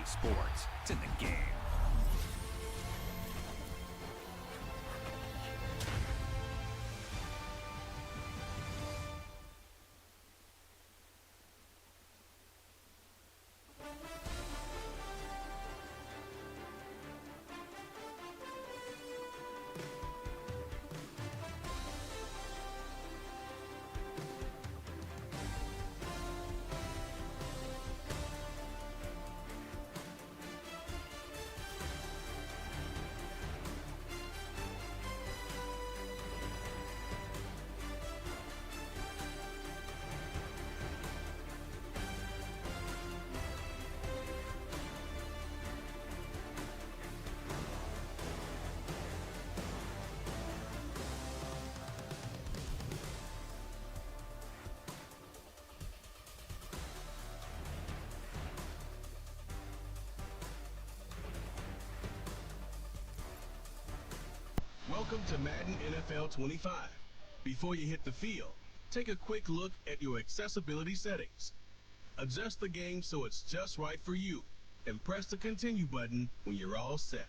sports. It's in the game. Welcome to Madden NFL 25. Before you hit the field, take a quick look at your accessibility settings. Adjust the game so it's just right for you, and press the continue button when you're all set.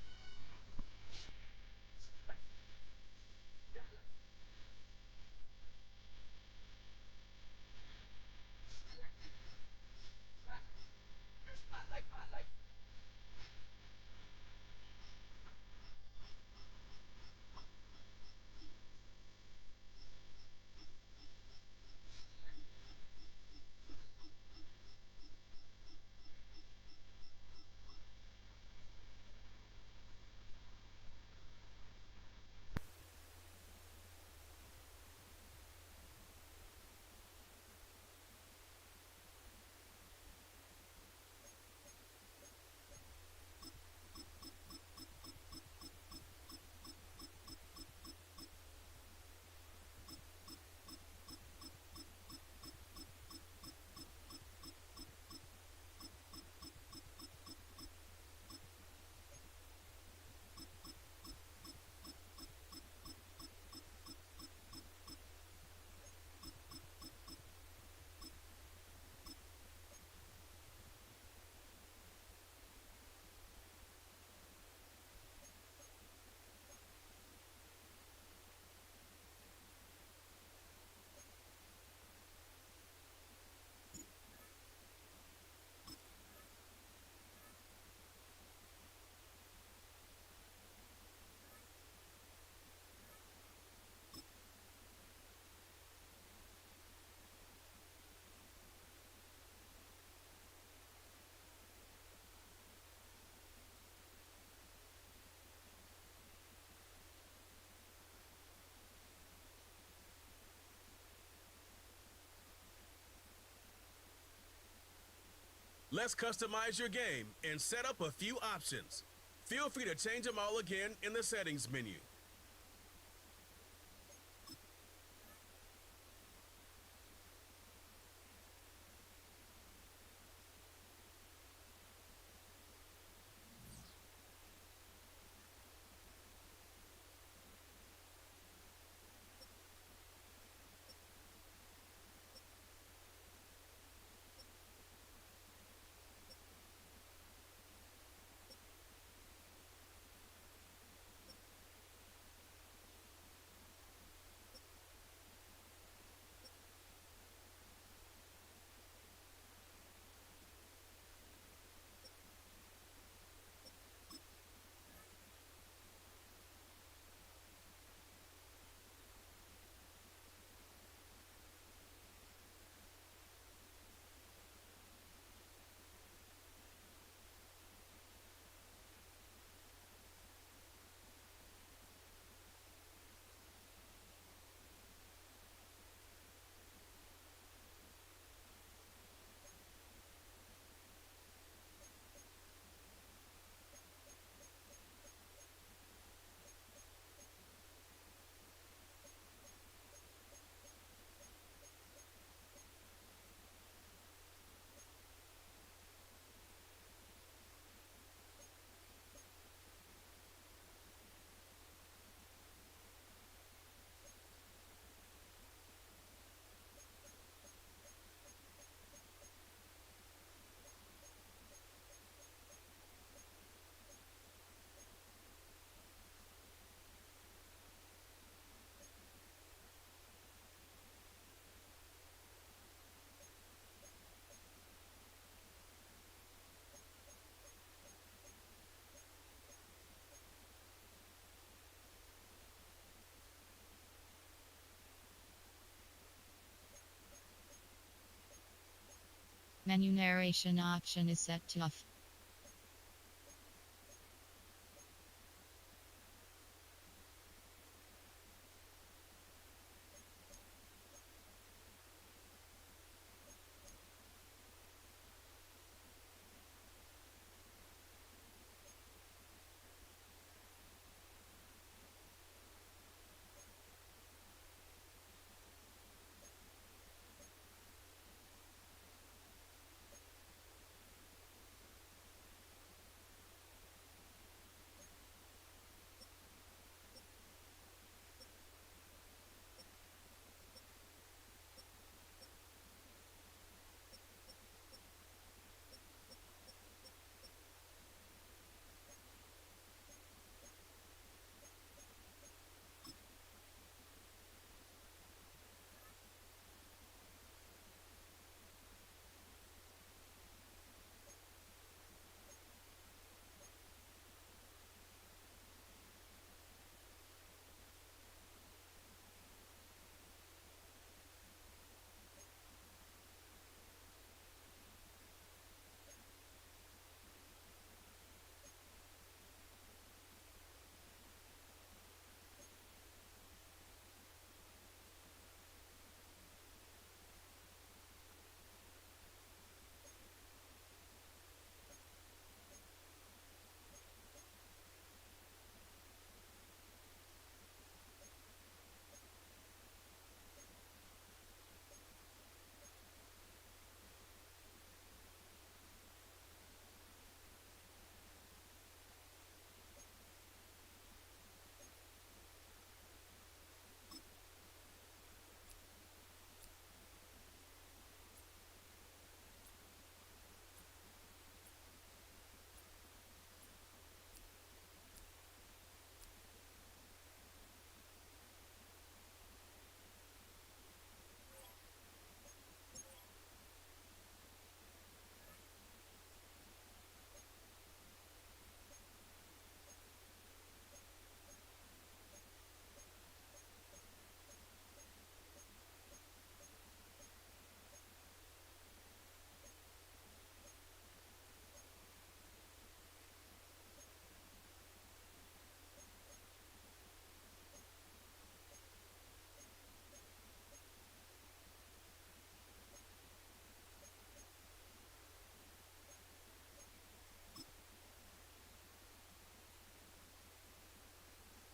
Let's customize your game and set up a few options. Feel free to change them all again in the settings menu. Menu narration option is set to off.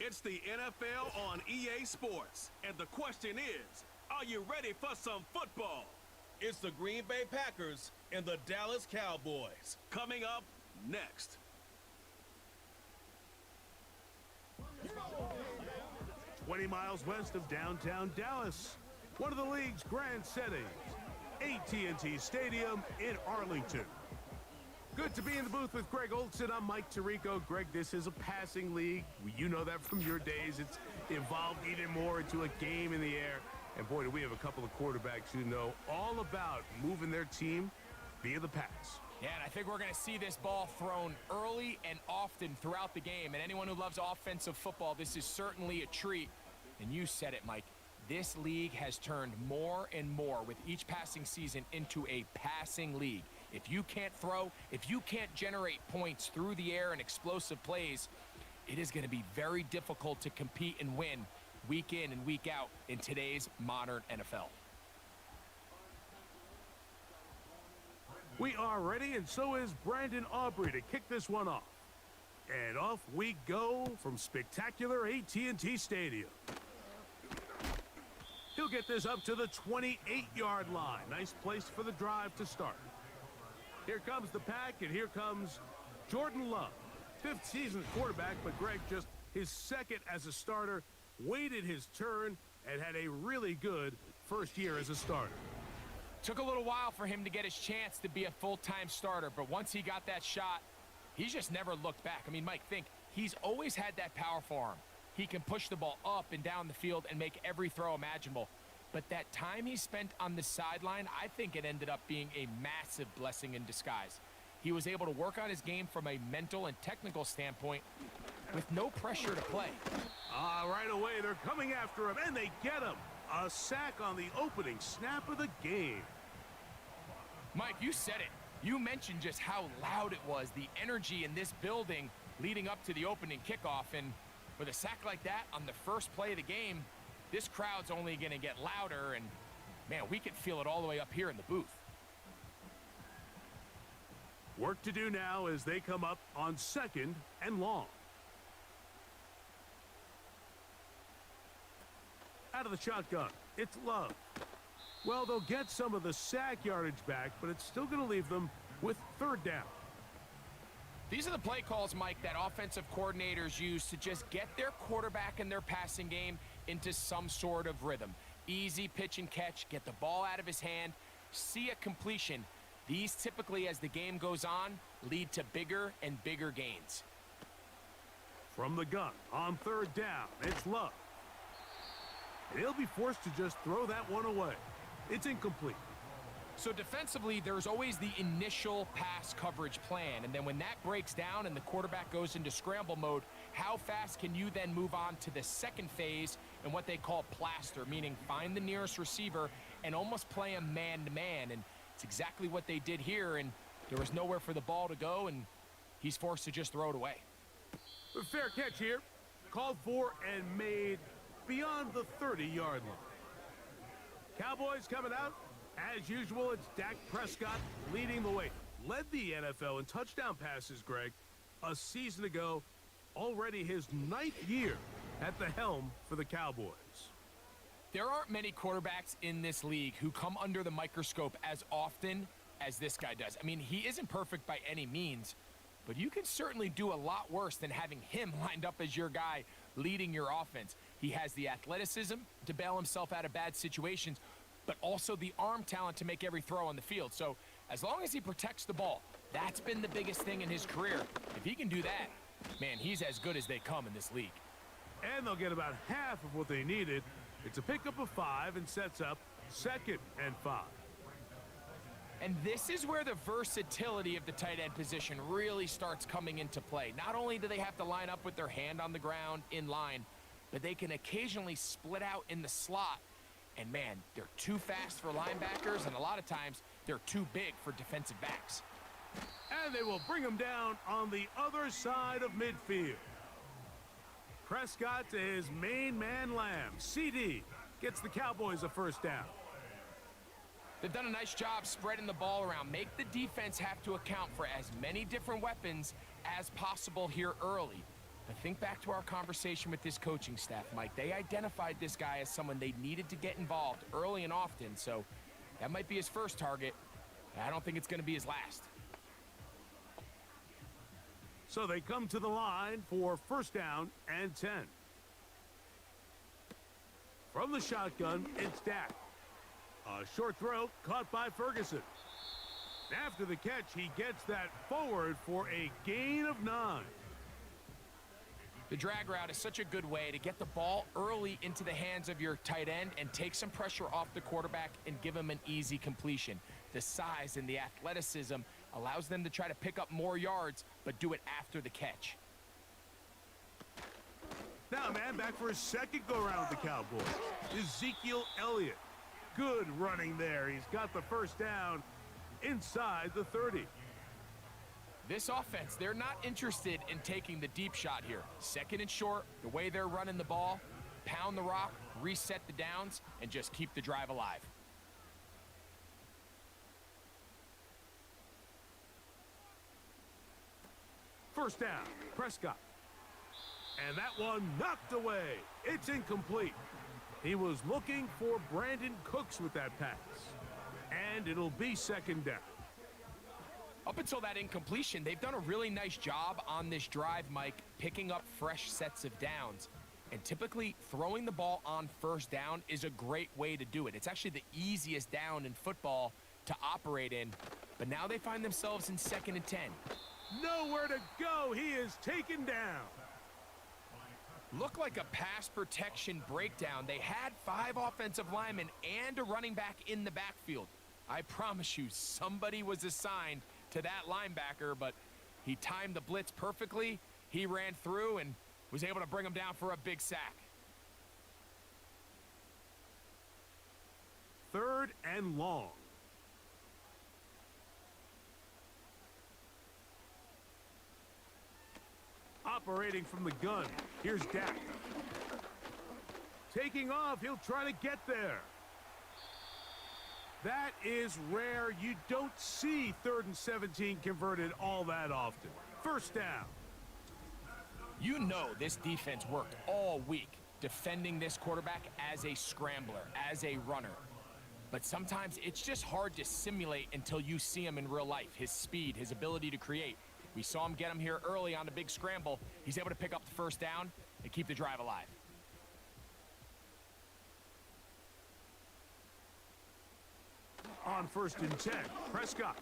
It's the NFL on EA Sports, and the question is, are you ready for some football? It's the Green Bay Packers and the Dallas Cowboys. Coming up next. "20 miles west of downtown Dallas, one of the league's grand settings, AT&T Stadium in Arlington. Good to be in the booth with Greg Olson. I'm Mike Tirico. Greg, this is a passing league. You know that from your days. It's evolved even more into a game in the air. And boy, do we have a couple of quarterbacks who know all about moving their team via the pass. Yeah, and I think we're going to see this ball thrown early and often throughout the game. And anyone who loves offensive football, this is certainly a treat. And you said it, Mike. This league has turned more and more with each passing season into a passing league. If you can't throw, if you can't generate points through the air and explosive plays, it is going to be very difficult to compete and win week in and week out in today's modern NFL. We are ready, and so is Brandon Aubrey to kick this one off. And off we go from spectacular AT&T Stadium. He'll get this up to the 28-yard line. Nice place for the drive to start. Here comes the pack, and here comes Jordan Love. Fifth season quarterback, but Greg just his second as a starter, waited his turn, and had a really good first year as a starter. Took a little while for him to get his chance to be a full-time starter, but once he got that shot, he's just never looked back. I mean, Mike, think, he's always had that power for him. He can push the ball up and down the field and make every throw imaginable. But that time he spent on the sideline, I think it ended up being a massive blessing in disguise. He was able to work on his game from a mental and technical standpoint with no pressure to play. Right away, they're coming after him, and they get him. A sack on the opening snap of the game. Mike, you said it. You mentioned just how loud it was, the energy in this building leading up to the opening kickoff. And with a sack like that on the first play of the game, this crowd's only going to get louder. And, man, we can feel it all the way up here in the booth. Work to do now as they come up on 2nd and long. Out of the shotgun, it's Love. Well, they'll get some of the sack yardage back, but it's still going to leave them with 3rd down. These are the play calls, Mike, that offensive coordinators use to just get their quarterback and their passing game into some sort of rhythm. Easy pitch and catch, get the ball out of his hand, see a completion. These typically, as the game goes on, lead to bigger and bigger gains. From the gun on 3rd down, it's Love. And he'll be forced to just throw that one away. It's incomplete. So defensively, there's always the initial pass coverage plan, and then when that breaks down and the quarterback goes into scramble mode, how fast can you then move on to the second phase and what they call plaster, meaning find the nearest receiver and almost play him man-to-man, and it's exactly what they did here, and there was nowhere for the ball to go, and he's forced to just throw it away. A fair catch here, called for and made beyond the 30-yard line. Cowboys coming out. As usual, it's Dak Prescott leading the way. Led the NFL in touchdown passes, Greg, a season ago. Already his 9th year at the helm for the Cowboys. There aren't many quarterbacks in this league who come under the microscope as often as this guy does. I mean, he isn't perfect by any means, but you can certainly do a lot worse than having him lined up as your guy leading your offense. He has the athleticism to bail himself out of bad situations, but also the arm talent to make every throw on the field. So as long as he protects the ball, that's been the biggest thing in his career. If he can do that, man, he's as good as they come in this league. And they'll get about half of what they needed. It's a pickup of 5 and sets up 2nd and 5. And this is where the versatility of the tight end position really starts coming into play. Not only do they have to line up with their hand on the ground in line, but they can occasionally split out in the slot. And man, they're too fast for linebackers, and a lot of times they're too big for defensive backs. And they will bring him down on the other side of midfield. Prescott to his main man Lamb. CD gets the Cowboys a 1st down. They've done a nice job spreading the ball around. Make the defense have to account for as many different weapons as possible here early. But think back to our conversation with this coaching staff, Mike. They identified this guy as someone they needed to get involved early and often, so that might be his first target. I don't think it's going to be his last. So they come to the line for 1st down and 10. From the shotgun, it's Dak. A short throw caught by Ferguson. After the catch, he gets that forward for a gain of 9. The drag route is such a good way to get the ball early into the hands of your tight end and take some pressure off the quarterback and give him an easy completion. The size and the athleticism allows them to try to pick up more yards, but do it after the catch. Now, man, back for his 2nd go-around with the Cowboys. Ezekiel Elliott. Good running there. He's got the 1st down inside the 30. This offense, they're not interested in taking the deep shot here. 2nd and short, the way they're running the ball, pound the rock, reset the downs, and just keep the drive alive. First down, Prescott. And that one knocked away. It's incomplete. He was looking for Brandon Cooks with that pass. And it'll be 2nd down. Up until that incompletion, they've done a really nice job on this drive, Mike, picking up fresh sets of downs. And typically, throwing the ball on 1st down is a great way to do it. It's actually the easiest down in football to operate in. But now they find themselves in 2nd and 10. Nowhere to go. He is taken down. Looked like a pass protection breakdown. They had 5 offensive linemen and a running back in the backfield. I promise you, somebody was assigned to that linebacker, but he timed the blitz perfectly. He ran through and was able to bring him down for a big sack. 3rd and long. operating from the gun. Here's Dak. Taking off, he'll try to get there. That is rare. You don't see 3rd and 17 converted all that often. First down. You know this defense worked all week defending this quarterback as a scrambler, as a runner. But sometimes it's just hard to simulate until you see him in real life. His speed, his ability to create. We saw him get him here early on the big scramble. He's able to pick up the first down and keep the drive alive. On 1st and 10, Prescott.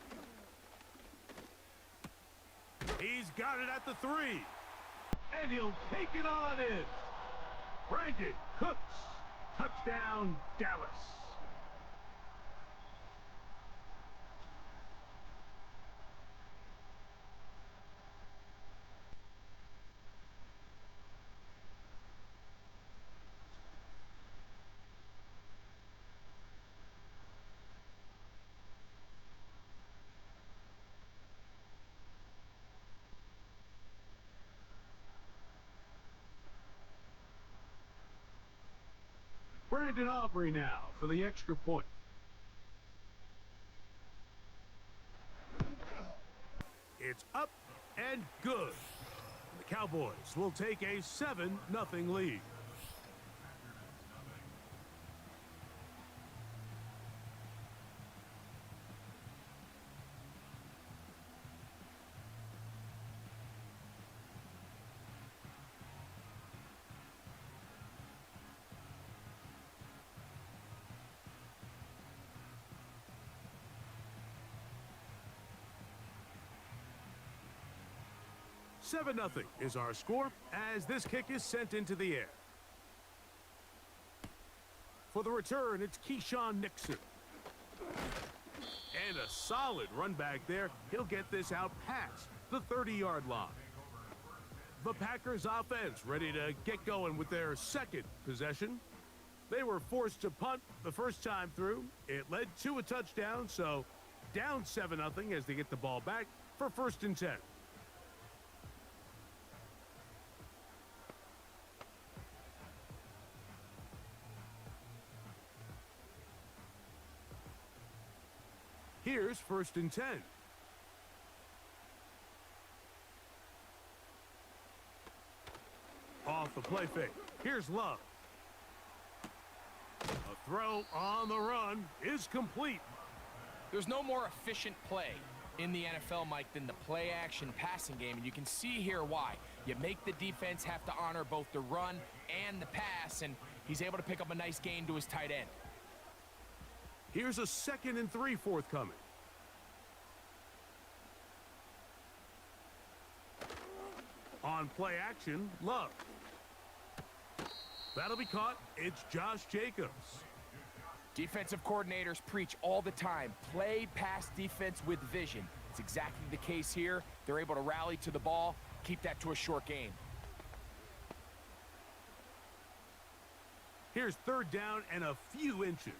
He's got it at the 3. And he'll take it on in. Brandon Cooks. Touchdown, Dallas. Brandon Aubrey now for the extra point. It's up and good. The Cowboys will take a 7-0 lead. Seven 0 is our score as this kick is sent into the air. For the return, it's Keyshawn Nixon. And a solid run back there. He'll get this out past the 30-yard line. The Packers offense ready to get going with their second possession. They were forced to punt the first time through. It led to a touchdown, so down 7-0 as they get the ball back for 1st and 10. Here's 1st and 10. Off the play fake. Here's Love. A throw on the run is complete. There's no more efficient play in the NFL, Mike, than the play-action passing game, and you can see here why. You make the defense have to honor both the run and the pass, and he's able to pick up a nice gain to his tight end. Here's a 2nd and 3 forthcoming. On play action, Love. That'll be caught. It's Josh Jacobs. Defensive coordinators preach all the time, play pass defense with vision. It's exactly the case here. They're able to rally to the ball, keep that to a short gain. Here's 3rd down and a few inches.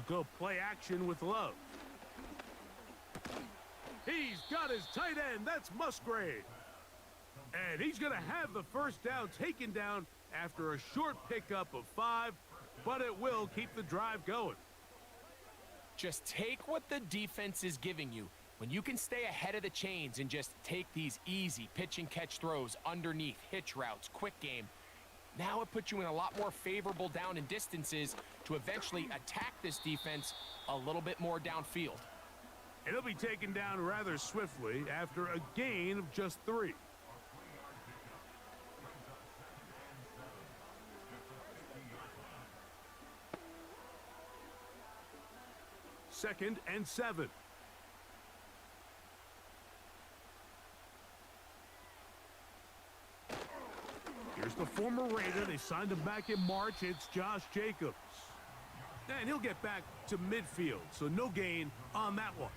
Go play action with Love. He's got his tight end. That's Musgrave. And he's going to have the first down taken down after a short pickup of 5, but it will keep the drive going. Just take what the defense is giving you. When you can stay ahead of the chains and just take these easy pitch and catch throws underneath, hitch routes, quick game, now it puts you in a lot more favorable down and distances to eventually attack this defense a little bit more downfield. It'll be taken down rather swiftly after a gain of just 3. Second and 7. Here's the former Raider. They signed him back in March. It's Josh Jacobs. And he'll get back to midfield, so no gain on that one.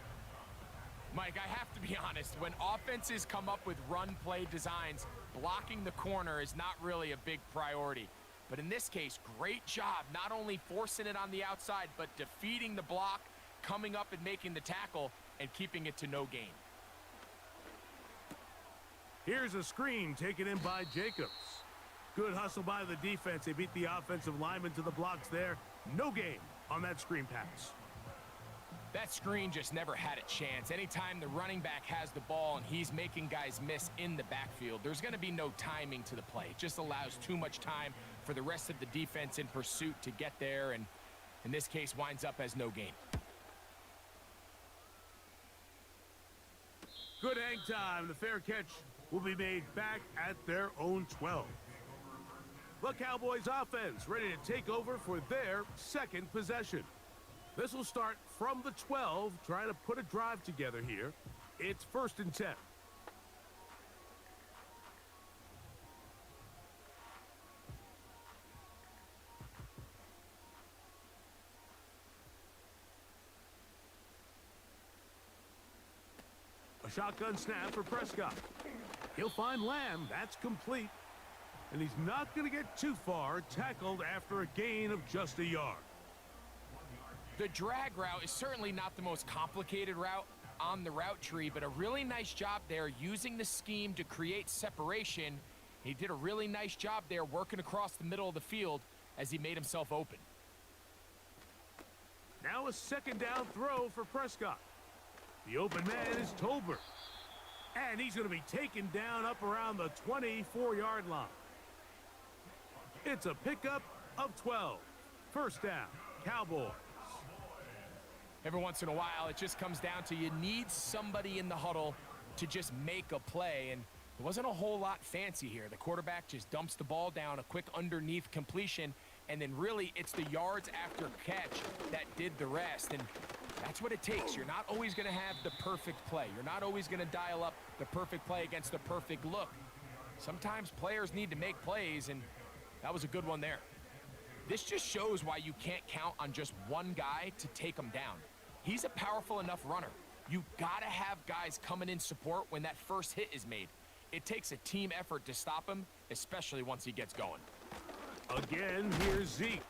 Mike, I have to be honest. When offenses come up with run play designs, blocking the corner is not really a big priority. But in this case, great job not only forcing it on the outside, but defeating the block, coming up and making the tackle, and keeping it to no gain. Here's a screen taken in by Jacobs. Good hustle by the defense. They beat the offensive lineman to the blocks there. No gain on that screen pass. That screen just never had a chance. Anytime the running back has the ball and he's making guys miss in the backfield, there's going to be no timing to the play. It just allows too much time for the rest of the defense in pursuit to get there, and in this case winds up as no gain. Good hang time. The fair catch will be made back at their own 12. The Cowboys offense ready to take over for their second possession. This will start from the 12, trying to put a drive together here. It's 1st and 10. A shotgun snap for Prescott. He'll find Lamb. That's complete. And he's not going to get too far, tackled after a gain of just a yard. The drag route is certainly not the most complicated route on the route tree, but a really nice job there using the scheme to create separation. He did a really nice job there working across the middle of the field as he made himself open. Now a 2nd down throw for Prescott. The open man is Tolbert. And he's going to be taken down up around the 24-yard line. It's a pickup of 12. 1st down, Cowboys. Every once in a while, it just comes down to you need somebody in the huddle to just make a play, and there wasn't a whole lot fancy here. The quarterback just dumps the ball down, a quick underneath completion, and then really it's the yards after catch that did the rest, and that's what it takes. You're not always going to have the perfect play. You're not always going to dial up the perfect play against the perfect look. Sometimes players need to make plays, and that was a good one there. This just shows why you can't count on just one guy to take him down. He's a powerful enough runner. You gotta have guys coming in support when that first hit is made. It takes a team effort to stop him, especially once he gets going. Again, here's Zeke.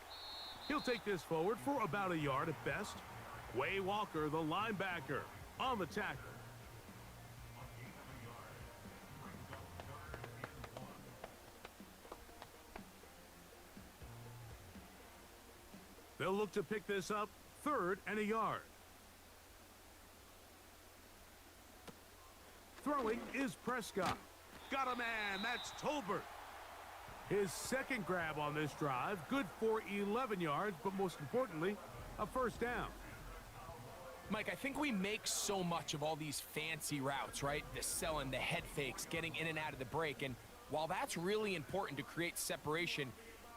He'll take this forward for about a yard at best. Way Walker, the linebacker, on the tackle. They'll look to pick this up, 3rd and a yard. Throwing is Prescott. Got a man, that's Tolbert. His 2nd grab on this drive, good for 11 yards, but most importantly, a 1st down. Mike, I think we make so much of all these fancy routes, right? The selling, the head fakes, getting in and out of the break, and while that's really important to create separation,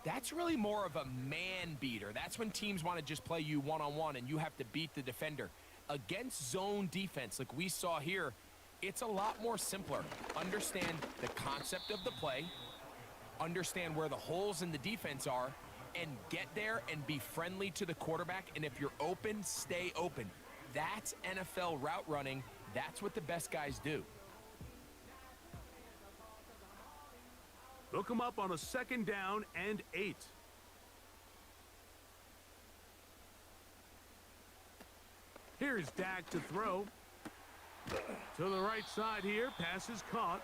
that's really more of a man beater. That's when teams want to just play you one-on-one and you have to beat the defender. Against zone defense, like we saw here, it's a lot more simpler. Understand the concept of the play, understand where the holes in the defense are, and get there and be friendly to the quarterback. And if you're open, stay open. That's NFL route running. That's what the best guys do. They'll come up on a 2nd down and 8. Here's Dak to throw. To the right side here, pass is caught.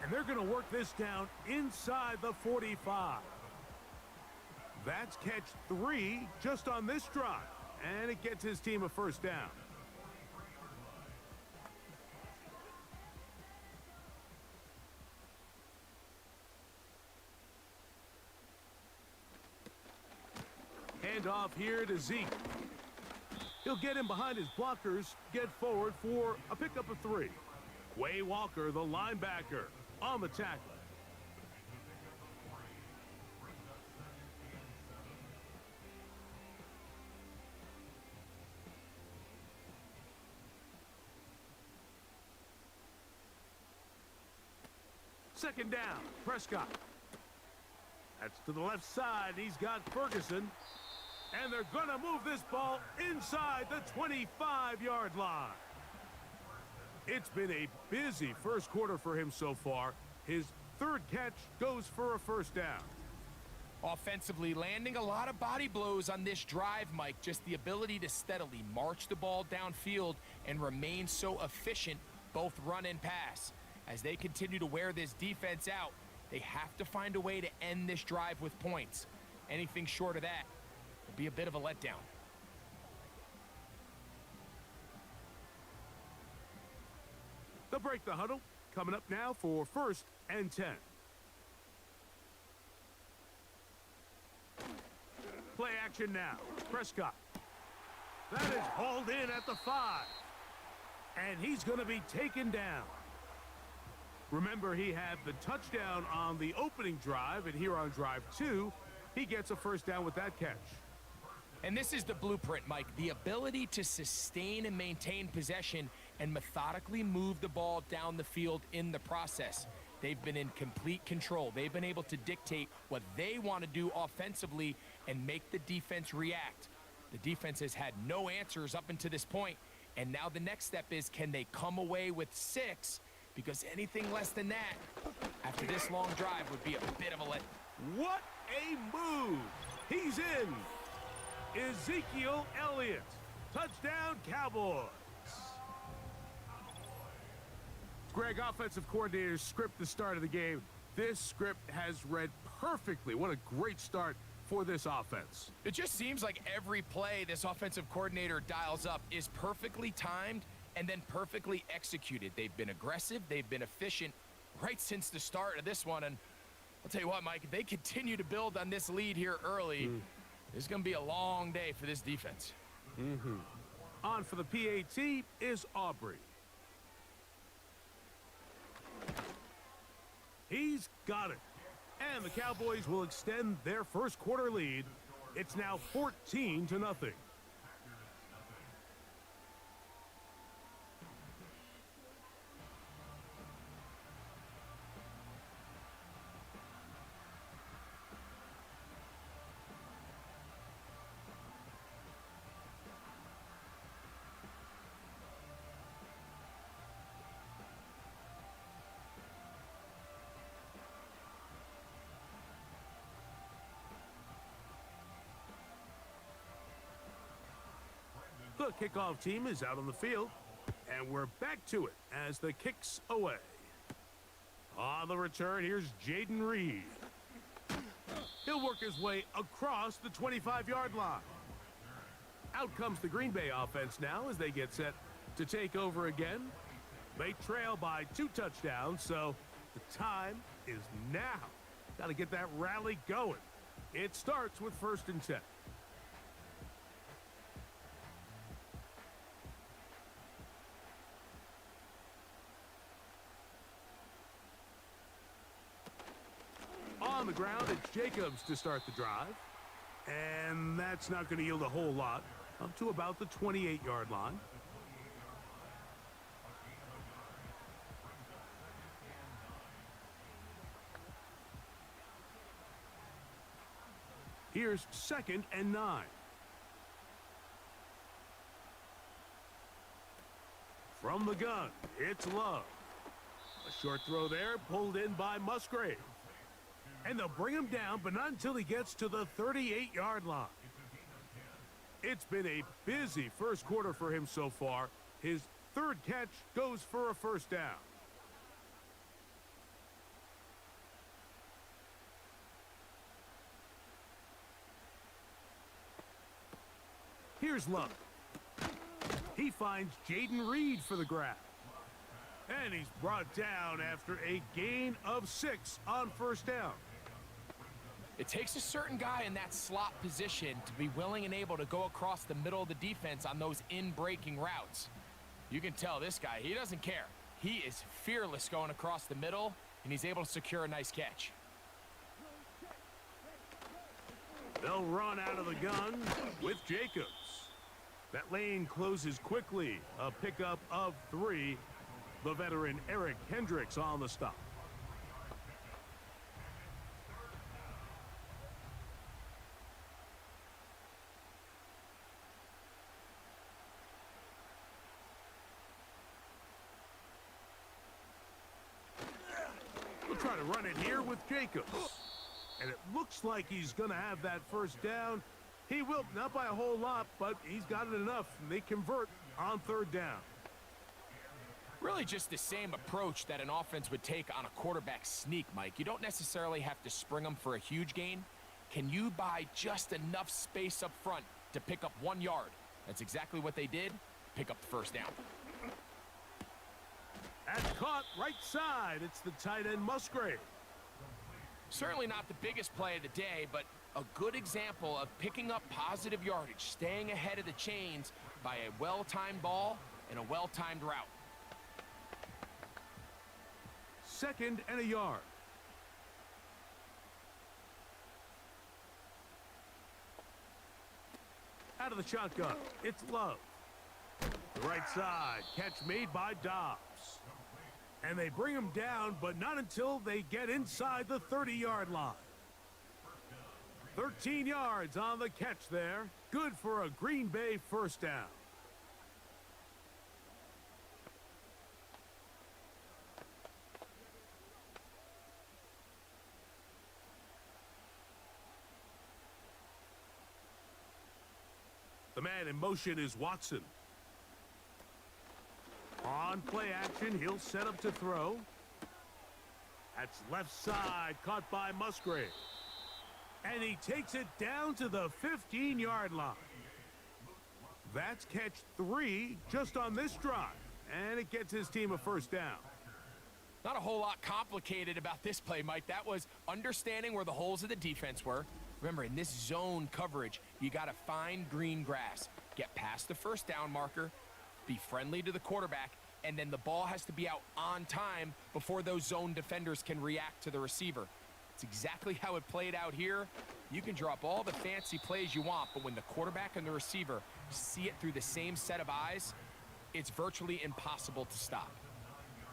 And they're going to work this down inside the 45. That's catch 3 just on this drive. And it gets his team a 1st down. Hand off here to Zeke. He'll get him behind his blockers, get forward for a pickup of 3. Way Walker, the linebacker, on the tackle. Second down, Prescott. That's to the left side. He's got Ferguson. And they're going to move this ball inside the 25-yard line. It's been a busy first quarter for him so far. His 3rd catch goes for a 1st down. Offensively, landing a lot of body blows on this drive, Mike. Just the ability to steadily march the ball downfield and remain so efficient, both run and pass. As they continue to wear this defense out, they have to find a way to end this drive with points. Anything short of that will be a bit of a letdown. They'll break the huddle. Coming up now for 1st and 10. Play action now. Prescott. That is hauled in at the 5. And he's going to be taken down. Remember, he had the touchdown on the opening drive, and here on drive 2, he gets a first down with that catch. And this is the blueprint, Mike. The ability to sustain and maintain possession and methodically move the ball down the field in the process. They've been in complete control. They've been able to dictate what they want to do offensively and make the defense react. The defense has had no answers up until this point, and now the next step is, can they come away with 6? Because anything less than that, after this long drive, would be a bit of a let. What a move! He's in! Ezekiel Elliott. Touchdown, Cowboys. Greg, offensive coordinator's script the start of the game. This script has read perfectly. What a great start for this offense. It just seems like every play this offensive coordinator dials up is perfectly timed and then perfectly executed. They've been aggressive, they've been efficient right since the start of this one. And I'll tell you what, Mike, if they continue to build on this lead here early, it's going to be a long day for this defense. On for the PAT is Aubrey. He's got it. And the Cowboys will extend their first quarter lead. It's now 14-0. The kickoff team is out on the field, and we're back to it as the kick's away. On the return, here's Jaden Reed. He'll work his way across the 25-yard line. Out comes the Green Bay offense now as they get set to take over again. They trail by 2 touchdowns, so the time is now. Got to get that rally going. It starts with 1st and 10. On the ground, it's Jacobs to start the drive. And that's not going to yield a whole lot. Up to about the 28-yard line. Here's 2nd and 9. From the gun, it's Love. A short throw there, pulled in by Musgrave. And they'll bring him down, but not until he gets to the 38-yard line. It's been a busy first quarter for him so far. His 3rd catch goes for a first down. Here's Love. He finds Jaden Reed for the grab. And he's brought down after a gain of 6 on first down. It takes a certain guy in that slot position to be willing and able to go across the middle of the defense on those in-breaking routes. You can tell this guy, he doesn't care. He is fearless going across the middle, and he's able to secure a nice catch. They'll run out of the gun with Jacobs. That lane closes quickly. A pickup of 3. The veteran Eric Hendricks on the stop. We'll try to run it here with Jacobs. And it looks like he's going to have that first down. He will, not by a whole lot, but he's got it enough. And they convert on third down. Really just the same approach that an offense would take on a quarterback sneak, Mike. You don't necessarily have to spring them for a huge gain. Can you buy just enough space up front to pick up 1 yard? That's exactly what they did. Pick up the first down. And caught right side. It's the tight end Musgrave. Certainly not the biggest play of the day, but a good example of picking up positive yardage, staying ahead of the chains by a well-timed ball and a well-timed route. 2nd and a yard. Out of the shotgun, it's Love. The right side, catch made by Dobbs. And they bring him down, but not until they get inside the 30-yard line. 13 yards on the catch there. Good for a Green Bay first down. The man in motion is Watson. On play action, he'll set up to throw. That's left side, caught by Musgrave. And he takes it down to the 15-yard line. That's catch 3 just on this drive. And it gets his team a first down. Not a whole lot complicated about this play, Mike. That was understanding where the holes of the defense were. Remember, in this zone coverage, you got to find green grass, get past the first down marker, be friendly to the quarterback, and then the ball has to be out on time before those zone defenders can react to the receiver. It's exactly how it played out here. You can drop all the fancy plays you want, but when the quarterback and the receiver see it through the same set of eyes, it's virtually impossible to stop.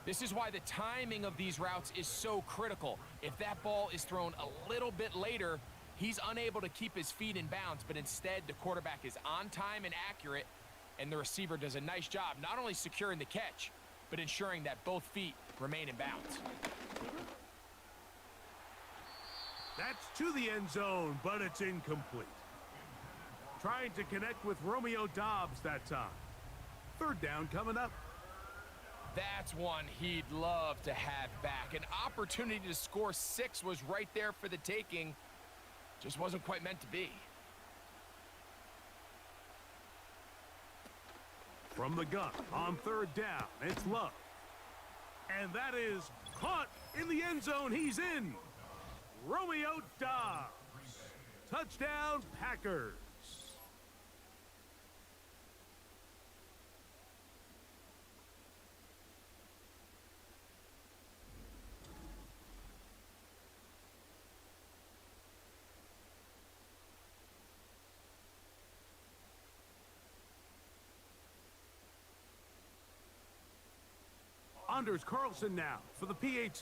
This is why the timing of these routes is so critical. If that ball is thrown a little bit later, he's unable to keep his feet in bounds, but instead the quarterback is on time and accurate, and the receiver does a nice job not only securing the catch, but ensuring that both feet remain in bounds. That's to the end zone, but it's incomplete. Trying to connect with Romeo Dobbs that time. Third down coming up. That's one he'd love to have back. An opportunity to score 6 was right there for the taking. Just wasn't quite meant to be. From the gun on third down, it's Love. And that is caught in the end zone. He's in. Romeo Dobbs. Touchdown, Packers. Anders Carlson now for the PAT.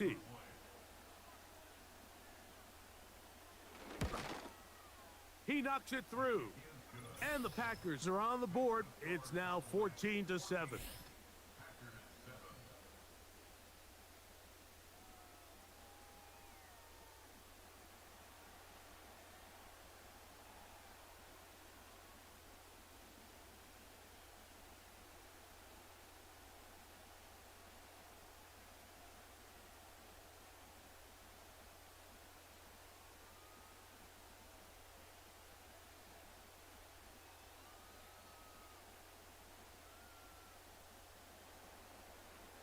He knocks it through. And the Packers are on the board. It's now 14-7.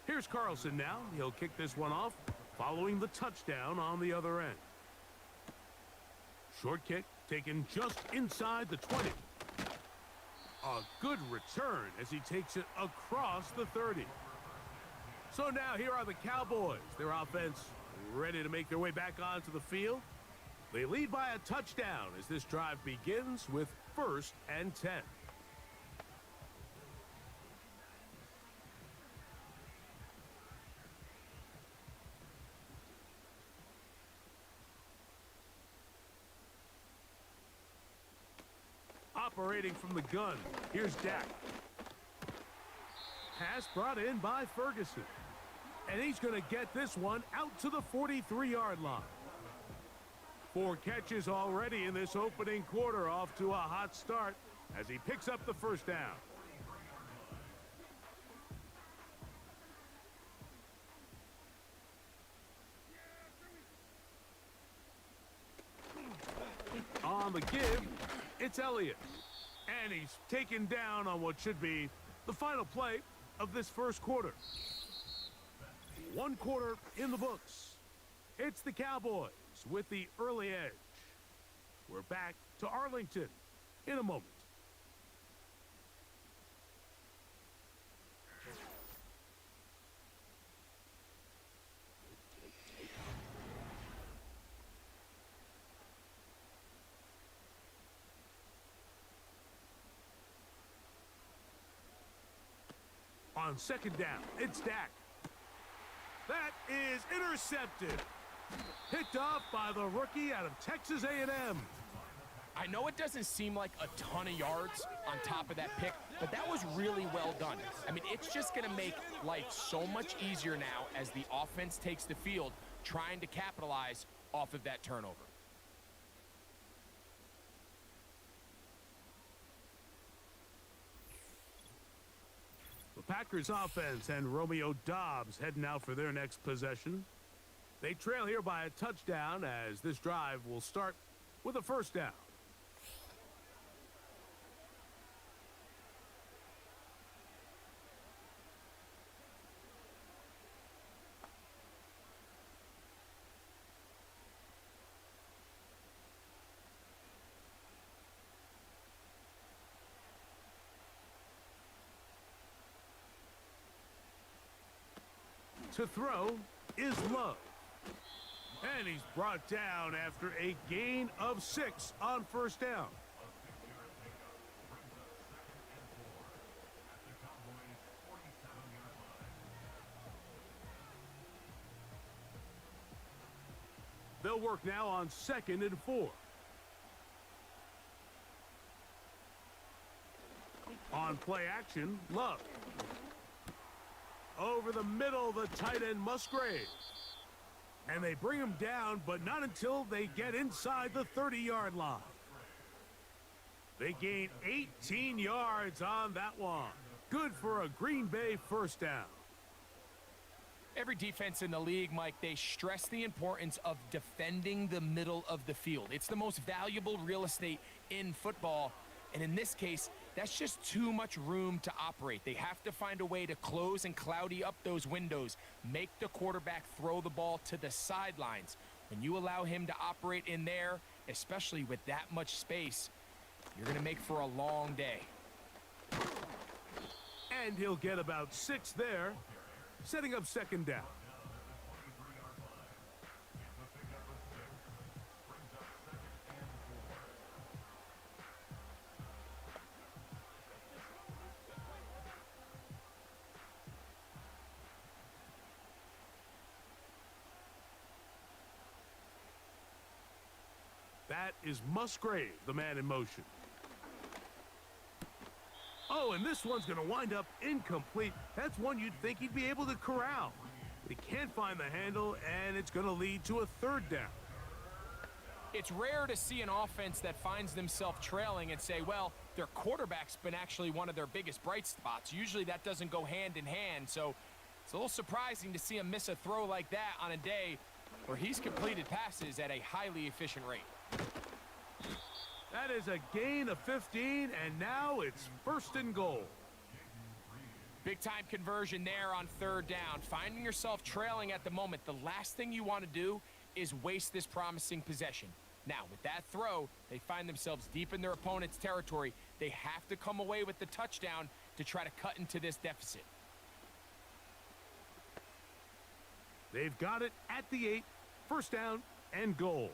Here's Carlson now. He'll kick this one off, following the touchdown on the other end. Short kick taken just inside the 20. A good return as he takes it across the 30. So now here are the Cowboys. Their offense ready to make their way back onto the field. They lead by a touchdown as this drive begins with 1st and 10. Operating from the gun, here's Dak. Pass brought in by Ferguson. And he's going to get this one out to the 43-yard line. 4 catches already in this opening quarter, off to a hot start as he picks up the first down. On the give, it's Elliott. And he's taken down on what should be the final play of this first quarter. 1 quarter in the books. It's the Cowboys with the early edge. We're back to Arlington in a moment. On second down, it's Dak. That is intercepted. Picked off by the rookie out of Texas A&M. I know it doesn't seem like a ton of yards on top of that pick, but that was really well done. I mean, it's just going to make life so much easier now as the offense takes the field, trying to capitalize off of that turnover. The Packers offense and Romeo Doubs heading out for their next possession. They trail here by a touchdown as this drive will start with a first down. To throw is Love. And he's brought down after a gain of 6 on first down. They'll work now on 2nd and 4. On play action, Love. Over the middle, the tight end Musgrave. And they bring him down, but not until they get inside the 30-yard line. They gain 18 yards on that one. Good for a Green Bay first down. Every defense in the league, Mike, they stress the importance of defending the middle of the field. It's the most valuable real estate in football. And in this case, that's just too much room to operate. They have to find a way to close and cloudy up those windows, make the quarterback throw the ball to the sidelines. When you allow him to operate in there, especially with that much space, you're going to make for a long day. And he'll get about 6 there, setting up 2nd down. That is Musgrave, the man in motion. Oh, and this one's going to wind up incomplete. That's one you'd think he'd be able to corral. He can't find the handle, and it's going to lead to a 3rd down. It's rare to see an offense that finds themselves trailing and say, well, their quarterback's been actually one of their biggest bright spots. Usually that doesn't go hand in hand, so it's a little surprising to see him miss a throw like that on a day where he's completed passes at a highly efficient rate. That is a gain of 15, and now it's 1st and goal. Big-time conversion there on 3rd down. Finding yourself trailing at the moment, the last thing you want to do is waste this promising possession. Now, with that throw, they find themselves deep in their opponent's territory. They have to come away with the touchdown to try to cut into this deficit. They've got it at the 8, 1st down and goal.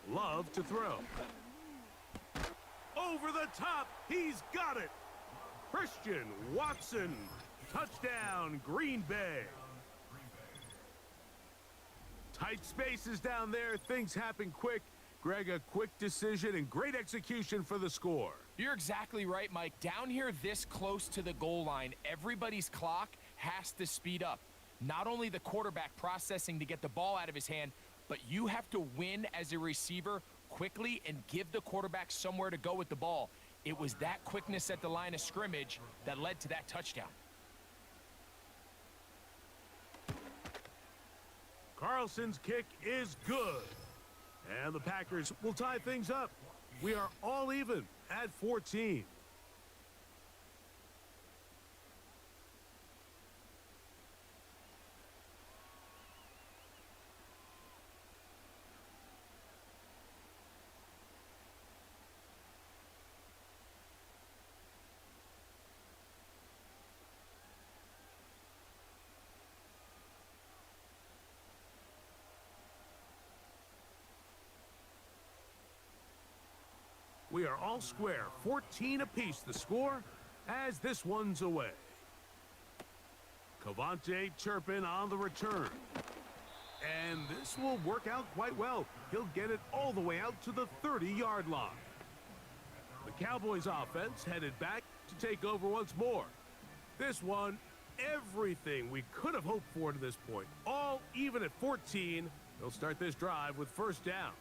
Love to throw. Over the top, he's got it. Christian Watson, touchdown, Green Bay. Tight spaces down there, things happen quick. Greg, a quick decision and great execution for the score. You're exactly right, Mike. Down here this close to the goal line, everybody's clock has to speed up. not only the quarterback processing to get the ball out of his hand, but you have to win as a receiver quickly and give the quarterback somewhere to go with the ball. It was that quickness at the line of scrimmage that led to that touchdown. Carlson's kick is good. And the Packers will tie things up. We are all even at 14. We are all square, 14 apiece the score as this one's away. Cavante Turpin on the return. And this will work out quite well. He'll get it all the way out to the 30-yard line. The Cowboys offense headed back to take over once more. This one, everything we could have hoped for to this point. All even at 14. They'll start this drive with first down.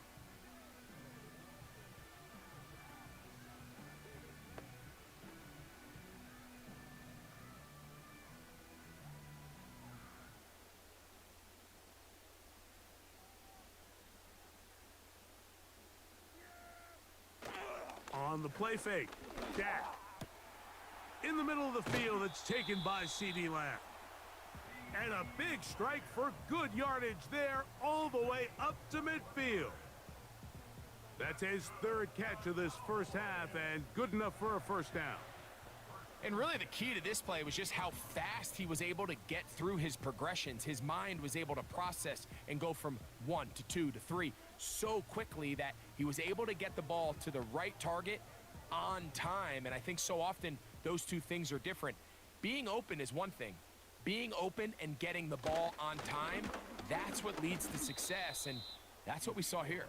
On the play fake, Dak. In the middle of the field, it's taken by CeeDee Lamb. And a big strike for good yardage there all the way up to midfield. That's his third catch of this first half and good enough for a first down. And really the key to this play was just how fast he was able to get through his progressions. His mind was able to process and go from 1 to 2 to 3 so quickly that he was able to get the ball to the right target on time. And I think so often those two things are different. Being open is one thing. Being open and getting the ball on time, that's what leads to success, and that's what we saw here.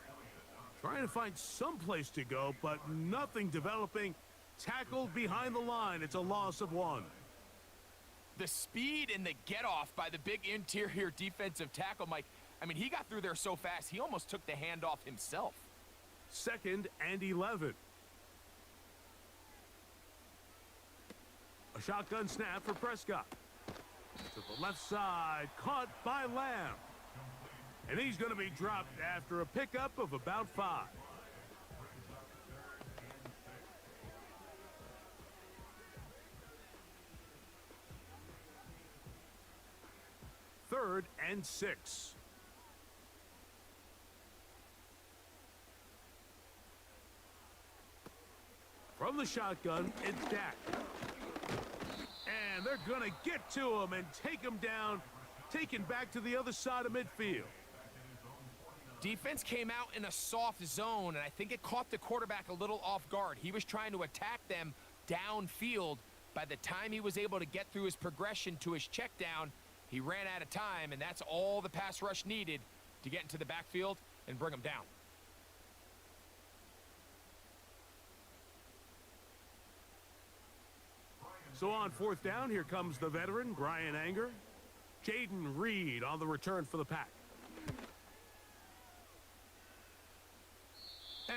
Trying to find some place to go, but nothing developing. Tackled behind the line. It's a loss of 1. The speed and the get-off by the big interior defensive tackle, Mike, I mean, he got through there so fast, he almost took the handoff himself. 2nd and 11. A shotgun snap for Prescott. To the left side, caught by Lamb. And he's going to be dropped after a pickup of about 5. Third and 6. From the shotgun, it's Dak. And they're going to get to him and take him down, taken back to the other side of midfield. Defense came out in a soft zone, and I think it caught the quarterback a little off guard. He was trying to attack them downfield. By the time he was able to get through his progression to his check down, he ran out of time, and that's all the pass rush needed to get into the backfield and bring him down. So on 4th down, here comes the veteran, Brian Anger. Jaden Reed on the return for the Pack.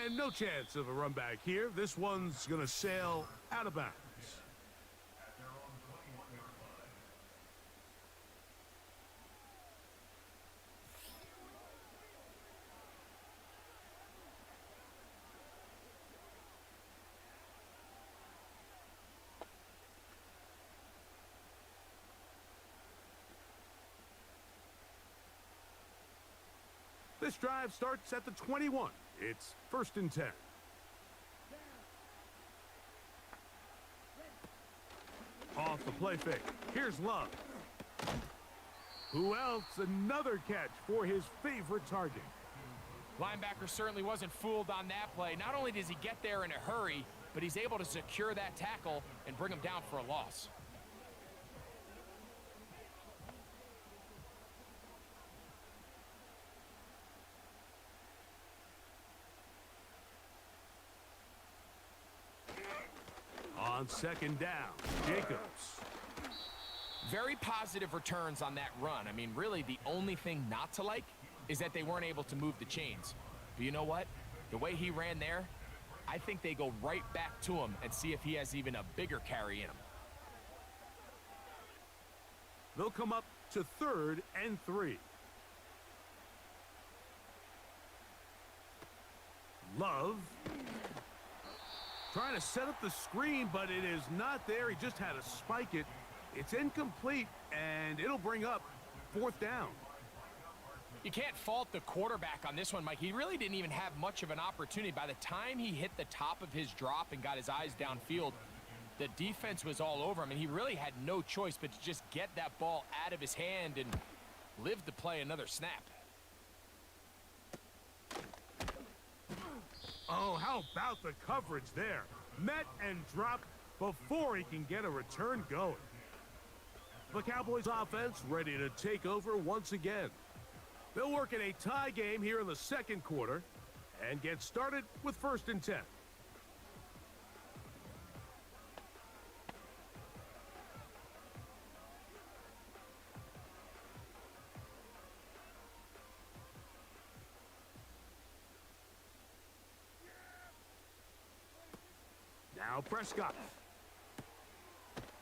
And no chance of a run back here. This one's going to sail out of bounds. This drive starts at the 21. It's 1st and 10. Off the play fake. Here's Love. Who else? Another catch for his favorite target. Linebacker certainly wasn't fooled on that play. Not only does he get there in a hurry, but he's able to secure that tackle and bring him down for a loss. On 2nd down, Jacobs. Very positive returns on that run. I mean, really, the only thing not to like is that they weren't able to move the chains. But you know what? The way he ran there, I think they go right back to him and see if he has even a bigger carry in him. They'll come up to 3rd and 3. Love. Trying to set up the screen, but it is not there. He just had to spike it. It's incomplete, and it'll bring up 4th down. You can't fault the quarterback on this one, Mike. He really didn't even have much of an opportunity. By the time he hit the top of his drop and got his eyes downfield, the defense was all over him, and he really had no choice but to just get that ball out of his hand and live to play another snap. Oh, how about the coverage there? Met and dropped before he can get a return going. The Cowboys offense ready to take over once again. They'll work in a tie game here in the 2nd quarter and get started with 1st and 10. Now Prescott.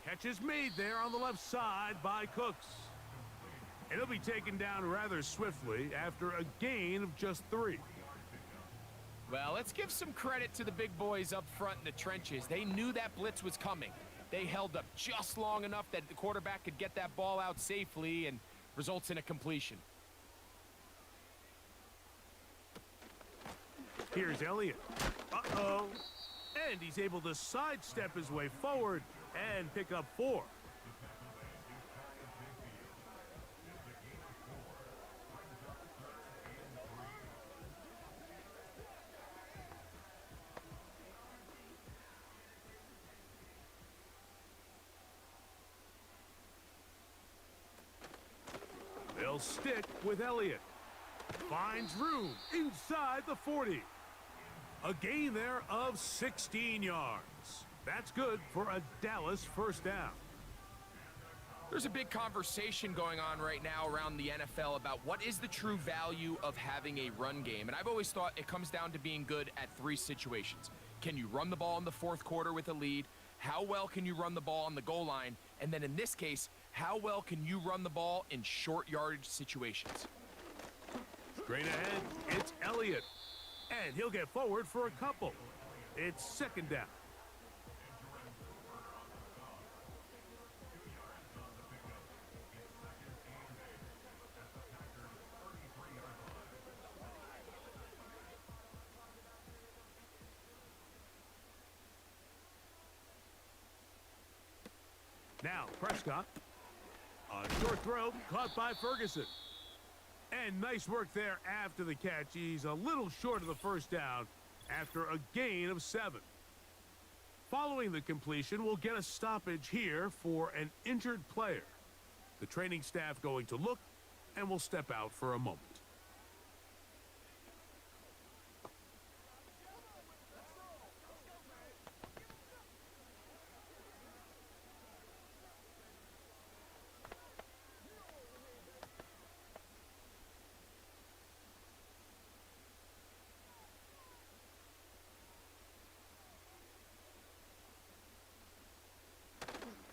Catch is made there on the left side by Cooks. And he'll be taken down rather swiftly after a gain of just 3. Well, let's give some credit to the big boys up front in the trenches. They knew that blitz was coming. They held up just long enough that the quarterback could get that ball out safely and results in a completion. Here's Elliott. Uh-oh. And he's able to sidestep his way forward and pick up 4. They'll stick with Elliott. Finds room inside the 40. A gain there of 16 yards. That's good for a Dallas 1st down. There's a big conversation going on right now around the NFL about what is the true value of having a run game. And I've always thought it comes down to being good at 3 situations. Can you run the ball in the 4th quarter with a lead? How well can you run the ball on the goal line? And then in this case, how well can you run the ball in short yardage situations? Straight ahead, it's Elliott. And he'll get forward for a couple. It's 2nd down. Now, Prescott. A short throw caught by Ferguson. And nice work there after the catch. He's a little short of the 1st down after a gain of 7. Following the completion, we'll get a stoppage here for an injured player. The training staff going to look, and we'll step out for a moment.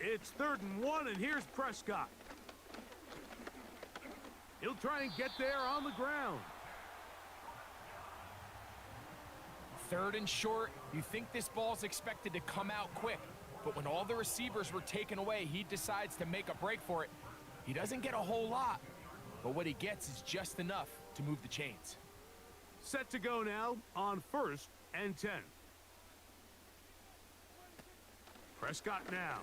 It's 3rd and 1, and here's Prescott. He'll try and get there on the ground. 3rd and short, you think this ball's expected to come out quick. But when all the receivers were taken away, he decides to make a break for it. He doesn't get a whole lot, but what he gets is just enough to move the chains. Set to go now on 1st and 10. Prescott now.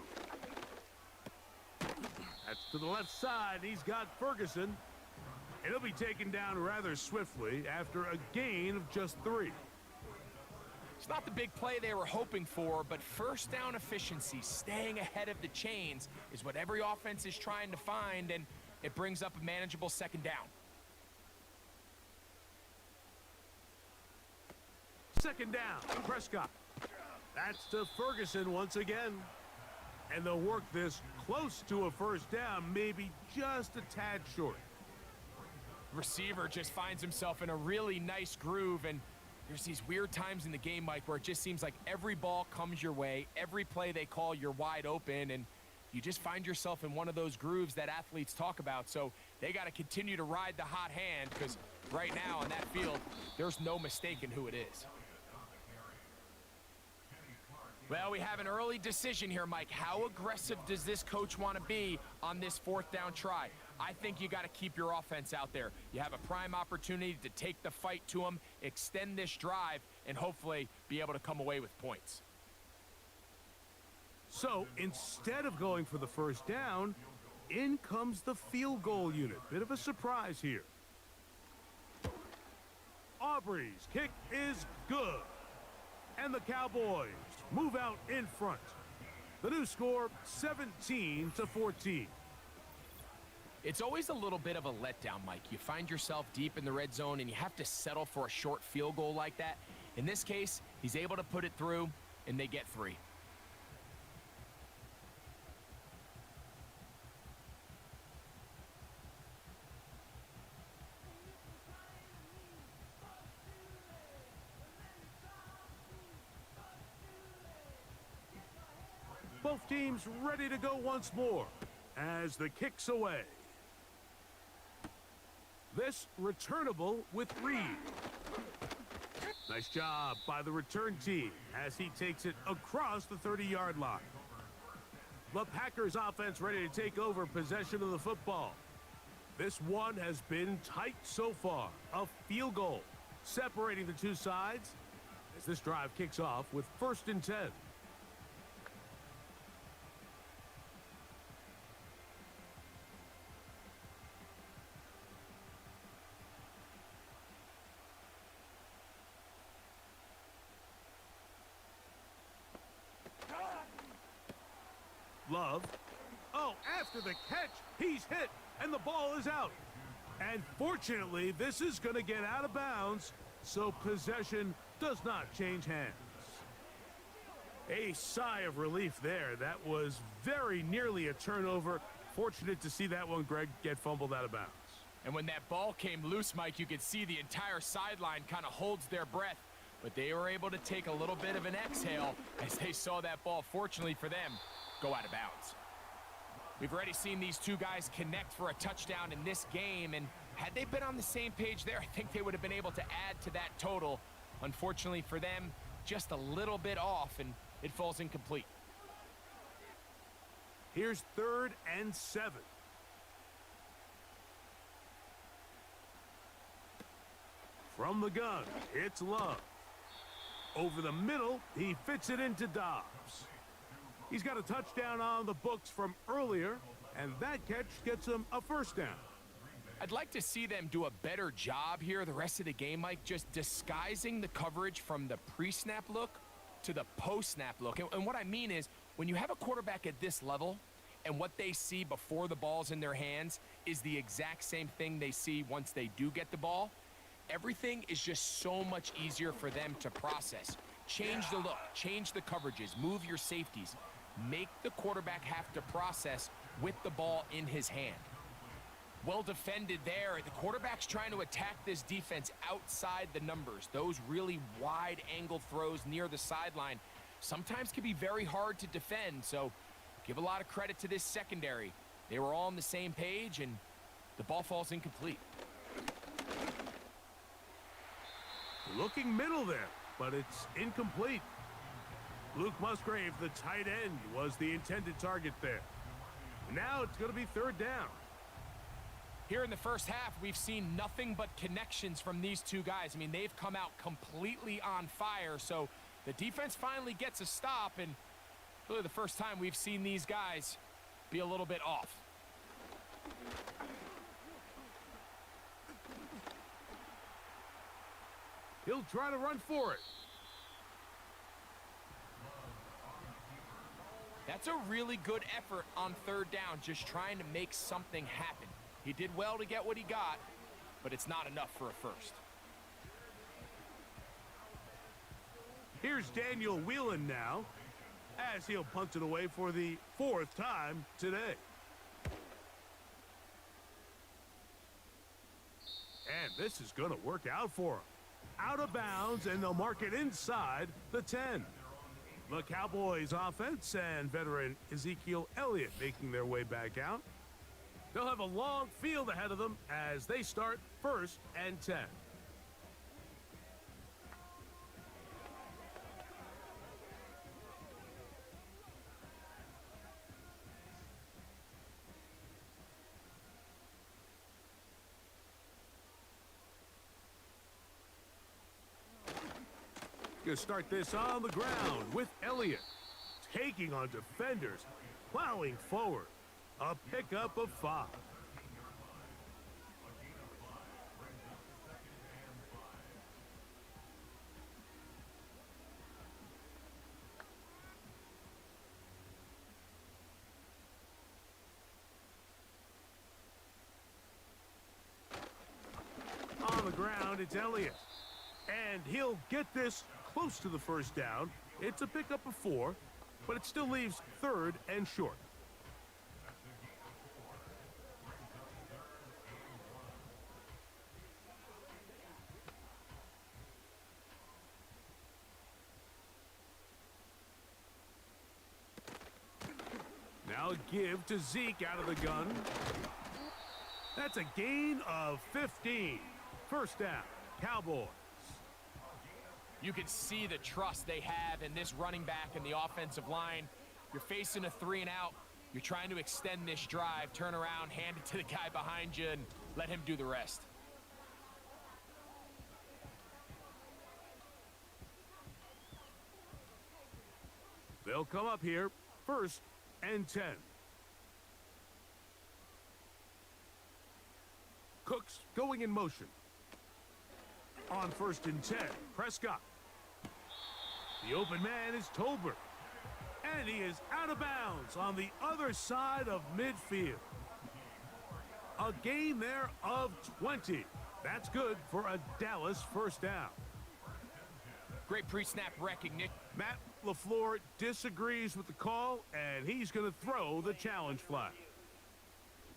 That's to the left side. He's got Ferguson. And he'll be taken down rather swiftly after a gain of just 3. It's not the big play they were hoping for, but 1st down efficiency, staying ahead of the chains, is what every offense is trying to find, and it brings up a manageable 2nd down. 2nd down, Prescott. That's to Ferguson once again. And they'll work this close to a first down, maybe just a tad short. Receiver just finds himself in a really nice groove, and there's these weird times in the game, Mike, where it just seems like every ball comes your way, every play they call, you're wide open, and you just find yourself in one of those grooves that athletes talk about. So they got to continue to ride the hot hand, because right now on that field, there's no mistaking who it is. Well, we have an early decision here, Mike. How aggressive does this coach want to be on this fourth down try? I think you got to keep your offense out there. You have a prime opportunity to take the fight to them, extend this drive, and hopefully be able to come away with points. So instead of going for the first down, in comes the field goal unit. Bit of a surprise here. Aubrey's kick is good. And the Cowboys move out in front. The new score, 17-14. It's always a little bit of a letdown, Mike. You find yourself deep in the red zone and you have to settle for a short field goal like that. In this case, he's able to put it through, and they get 3. Both teams ready to go once more as the kick's away. This returnable with Reed. Nice job by the return team as he takes it across the 30-yard line. The Packers offense ready to take over possession of the football. This one has been tight so far. A field goal separating the two sides as this drive kicks off with 1st and 10. Love. Oh, after the catch, he's hit, and the ball is out. And fortunately, this is going to get out of bounds, so possession does not change hands. A sigh of relief there. That was very nearly a turnover. Fortunate to see that one, Greg, get fumbled out of bounds. And when that ball came loose, Mike, you could see the entire sideline kind of holds their breath. But they were able to take a little bit of an exhale as they saw that ball, fortunately for them, go out of bounds. We've already seen these two guys connect for a touchdown in this game, and had they been on the same page there, I think they would have been able to add to that total. Unfortunately for them, just a little bit off, and it falls incomplete. Here's 3rd and 7. From the gun, it's Love. Over the middle, he fits it into Dobbs. He's got a touchdown on the books from earlier, and that catch gets him a first down. I'd like to see them do a better job here the rest of the game, Mike, just disguising the coverage from the pre-snap look to the post-snap look. And what I mean is, when you have a quarterback at this level, and what they see before the ball's in their hands is the exact same thing they see once they do get the ball, everything is just so much easier for them to process. Change the look, change the coverages, move your safeties. Make the quarterback have to process with the ball in his hand. Well defended there. The quarterback's trying to attack this defense outside the numbers. Those really wide angle throws near the sideline sometimes can be very hard to defend, so give a lot of credit to this secondary. They were all on the same page, and the ball falls incomplete. Looking middle there, but it's incomplete. Luke Musgrave, the tight end, was the intended target there. Now it's going to be 3rd down. Here in the first half, we've seen nothing but connections from these two guys. I mean, they've come out completely on fire, so the defense finally gets a stop, and really the first time we've seen these guys be a little bit off. He'll try to run for it. That's a really good effort on 3rd down, just trying to make something happen. He did well to get what he got, but it's not enough for a first. Here's Daniel Whelan now as he'll punt it away for the 4th time today. And this is going to work out for him. Out of bounds, and they'll mark it inside the 10. The Cowboys offense and veteran Ezekiel Elliott making their way back out. They'll have a long field ahead of them as they start 1st and 10. Going to start this on the ground with Elliott. Taking on defenders, plowing forward. A pickup of 5. On the ground, it's Elliott. And he'll get this close to the 1st down. It's a pickup of 4, but it still leaves 3rd and short. Now a give to Zeke out of the gun. That's a gain of 15. 1st down, Cowboys. You can see the trust they have in this running back and the offensive line. You're facing a 3 and out. You're trying to extend this drive, turn around, hand it to the guy behind you, and let him do the rest. They'll come up here, 1st and 10. Cooks going in motion. On 1st and 10, Prescott. The open man is Tolbert. And he is out of bounds on the other side of midfield. A gain there of 20. That's good for a Dallas 1st down. Great pre-snap recognition. Matt LaFleur disagrees with the call, and he's going to throw the challenge flag.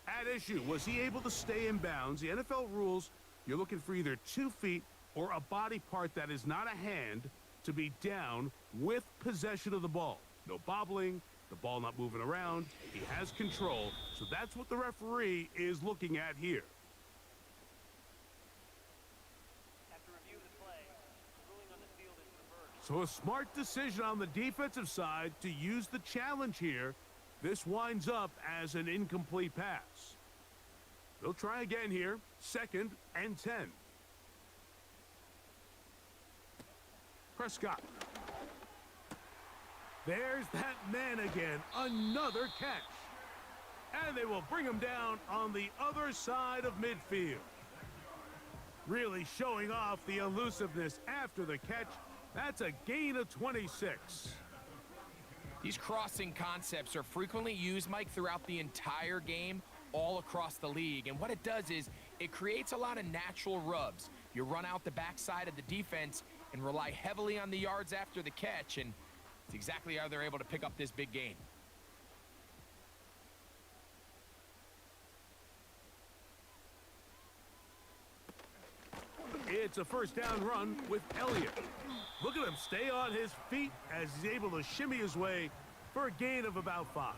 At issue, was he able to stay in bounds? The NFL rules, you're looking for either 2 feet or a body part that is not a hand to be down with possession of the ball. No bobbling, the ball not moving around. He has control, so that's what the referee is looking at here. After review of the play, ruling on the field is reversed. So a smart decision on the defensive side to use the challenge here. This winds up as an incomplete pass. They'll try again here, 2nd and 10. Prescott. There's that man again. Another catch. And they will bring him down on the other side of midfield. Really showing off the elusiveness after the catch. That's a gain of 26. These crossing concepts are frequently used, Mike, throughout the entire game, all across the league. And what it does is it creates a lot of natural rubs. You run out the backside of the defense and rely heavily on the yards after the catch, and it's exactly how they're able to pick up this big gain. It's a 1st down run with Elliott. Look at him stay on his feet as he's able to shimmy his way for a gain of about 5.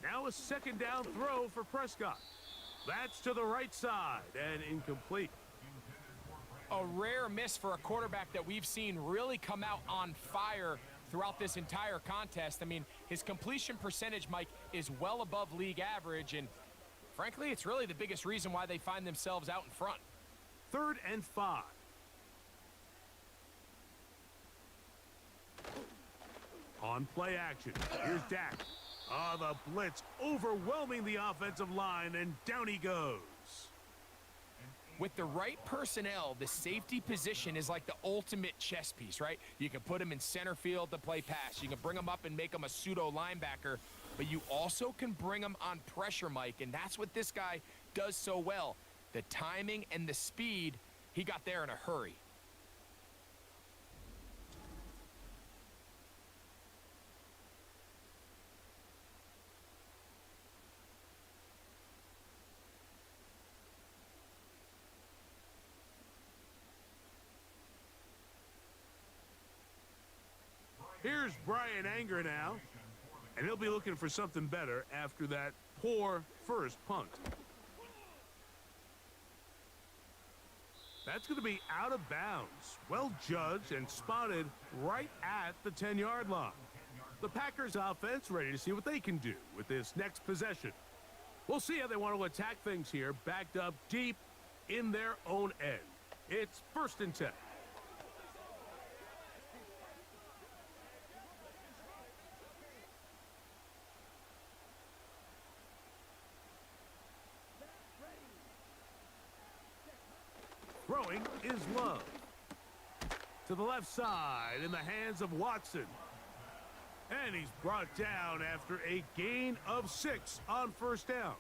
Now a 2nd down throw for Prescott. That's to the right side and incomplete. A rare miss for a quarterback that we've seen really come out on fire throughout this entire contest. I mean, his completion percentage, Mike, is well above league average, and frankly, it's really the biggest reason why they find themselves out in front. 3rd and 5. On play action, here's Dak. The blitz overwhelming the offensive line, and down he goes. With the right personnel, the safety position is like the ultimate chess piece, right? You can put him in center field to play pass. You can bring him up and make him a pseudo linebacker, but you also can bring him on pressure, Mike, and that's what this guy does so well. The timing and the speed, he got there in a hurry. Here's Brian Anger now, and he'll be looking for something better after that poor first punt. That's going to be out of bounds. Well judged and spotted right at the 10-yard line. The Packers offense ready to see what they can do with this next possession. We'll see how they want to attack things here, backed up deep in their own end. It's 1st and 10. Throwing is Love. To the left side in the hands of Watson. And he's brought down after a gain of 6 on 1st down.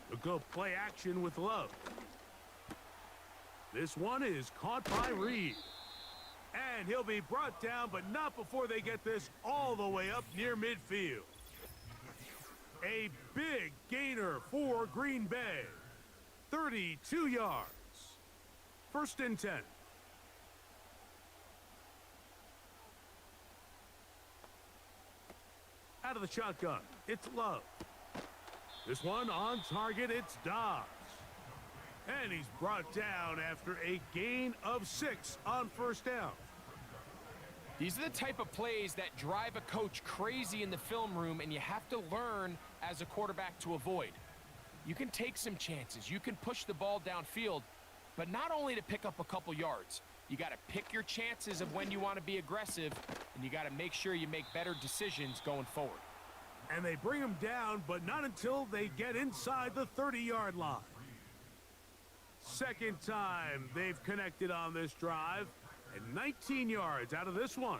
They'll go play action with Love. This one is caught by Reed. And he'll be brought down, but not before they get this all the way up near midfield. A big gainer for Green Bay. 32 yards. 1st and 10. Out of the shotgun, it's Love. This one on target, it's Dobbs. And he's brought down after a gain of 6 on 1st down. These are the type of plays that drive a coach crazy in the film room, and you have to learn as a quarterback to avoid. You can take some chances. You can push the ball downfield, but not only to pick up a couple yards. You got to pick your chances of when you want to be aggressive, and you got to make sure you make better decisions going forward. And they bring him down, but not until they get inside the 30-yard line. Second time they've connected on this drive, and 19 yards out of this one.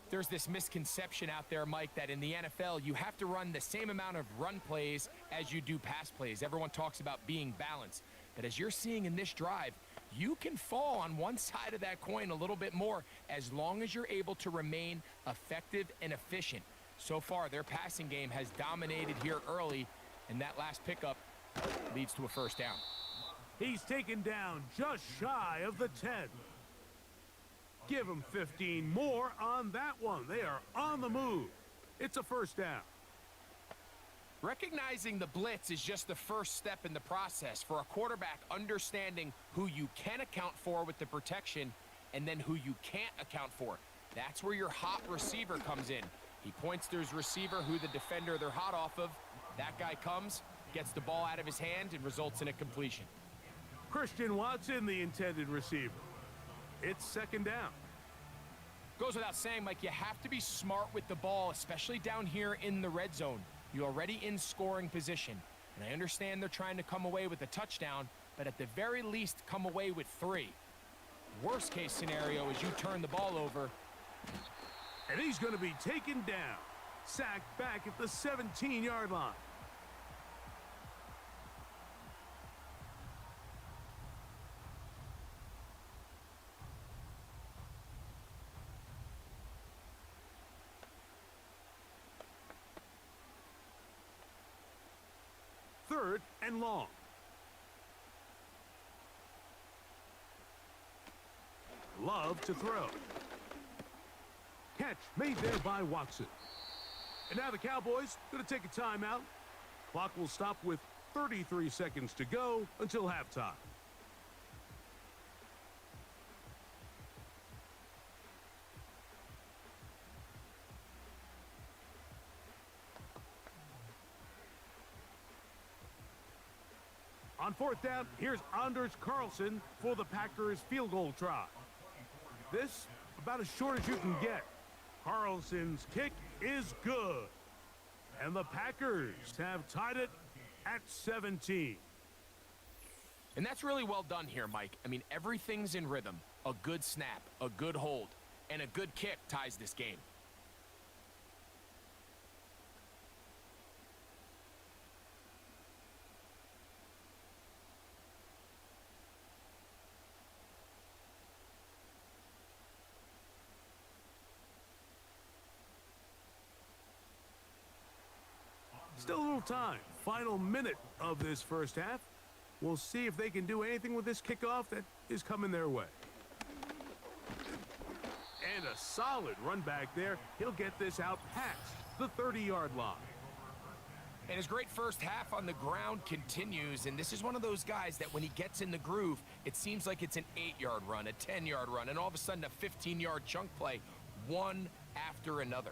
There's this misconception out there, Mike, that in the NFL you have to run the same amount of run plays as you do pass plays. Everyone talks about being balanced. But as you're seeing in this drive, you can fall on one side of that coin a little bit more as long as you're able to remain effective and efficient. So far, their passing game has dominated here early, and that last pickup leads to a 1st down. He's taken down just shy of the 10. Give him 15 more on that one. They are on the move. It's a 1st down. Recognizing the blitz is just the first step in the process for a quarterback, understanding who you can account for with the protection and then who you can't account for. That's where your hot receiver comes in. He points to his receiver, who the defender they're hot off of. That guy comes, gets the ball out of his hand, and results in a completion. Christian Watson, the intended receiver. It's 2nd down. Goes without saying, Mike, you have to be smart with the ball, especially down here in the red zone. You're already in scoring position. And I understand they're trying to come away with a touchdown, but at the very least, come away with 3. Worst case scenario is you turn the ball over. And he's going to be taken down. Sacked back at the 17-yard line. Third and long. Love to throw. Catch made there by Watson. And now the Cowboys going to take a timeout. Clock will stop with 33 seconds to go until halftime. On fourth down, here's Anders Carlson for the Packers field goal try. This about as short as you can get. Carlson's kick is good. And the Packers have tied it at 17. And that's really well done here, Mike. I mean, everything's in rhythm. A good snap, a good hold, and a good kick ties this game. Still a little time. Final minute of this first half. We'll see if they can do anything with this kickoff that is coming their way. And a solid run back there. He'll get this out past the 30-yard line. And his great first half on the ground continues, and this is one of those guys that when he gets in the groove, it seems like it's an 8-yard run, a 10-yard run, and all of a sudden a 15-yard chunk play, one after another.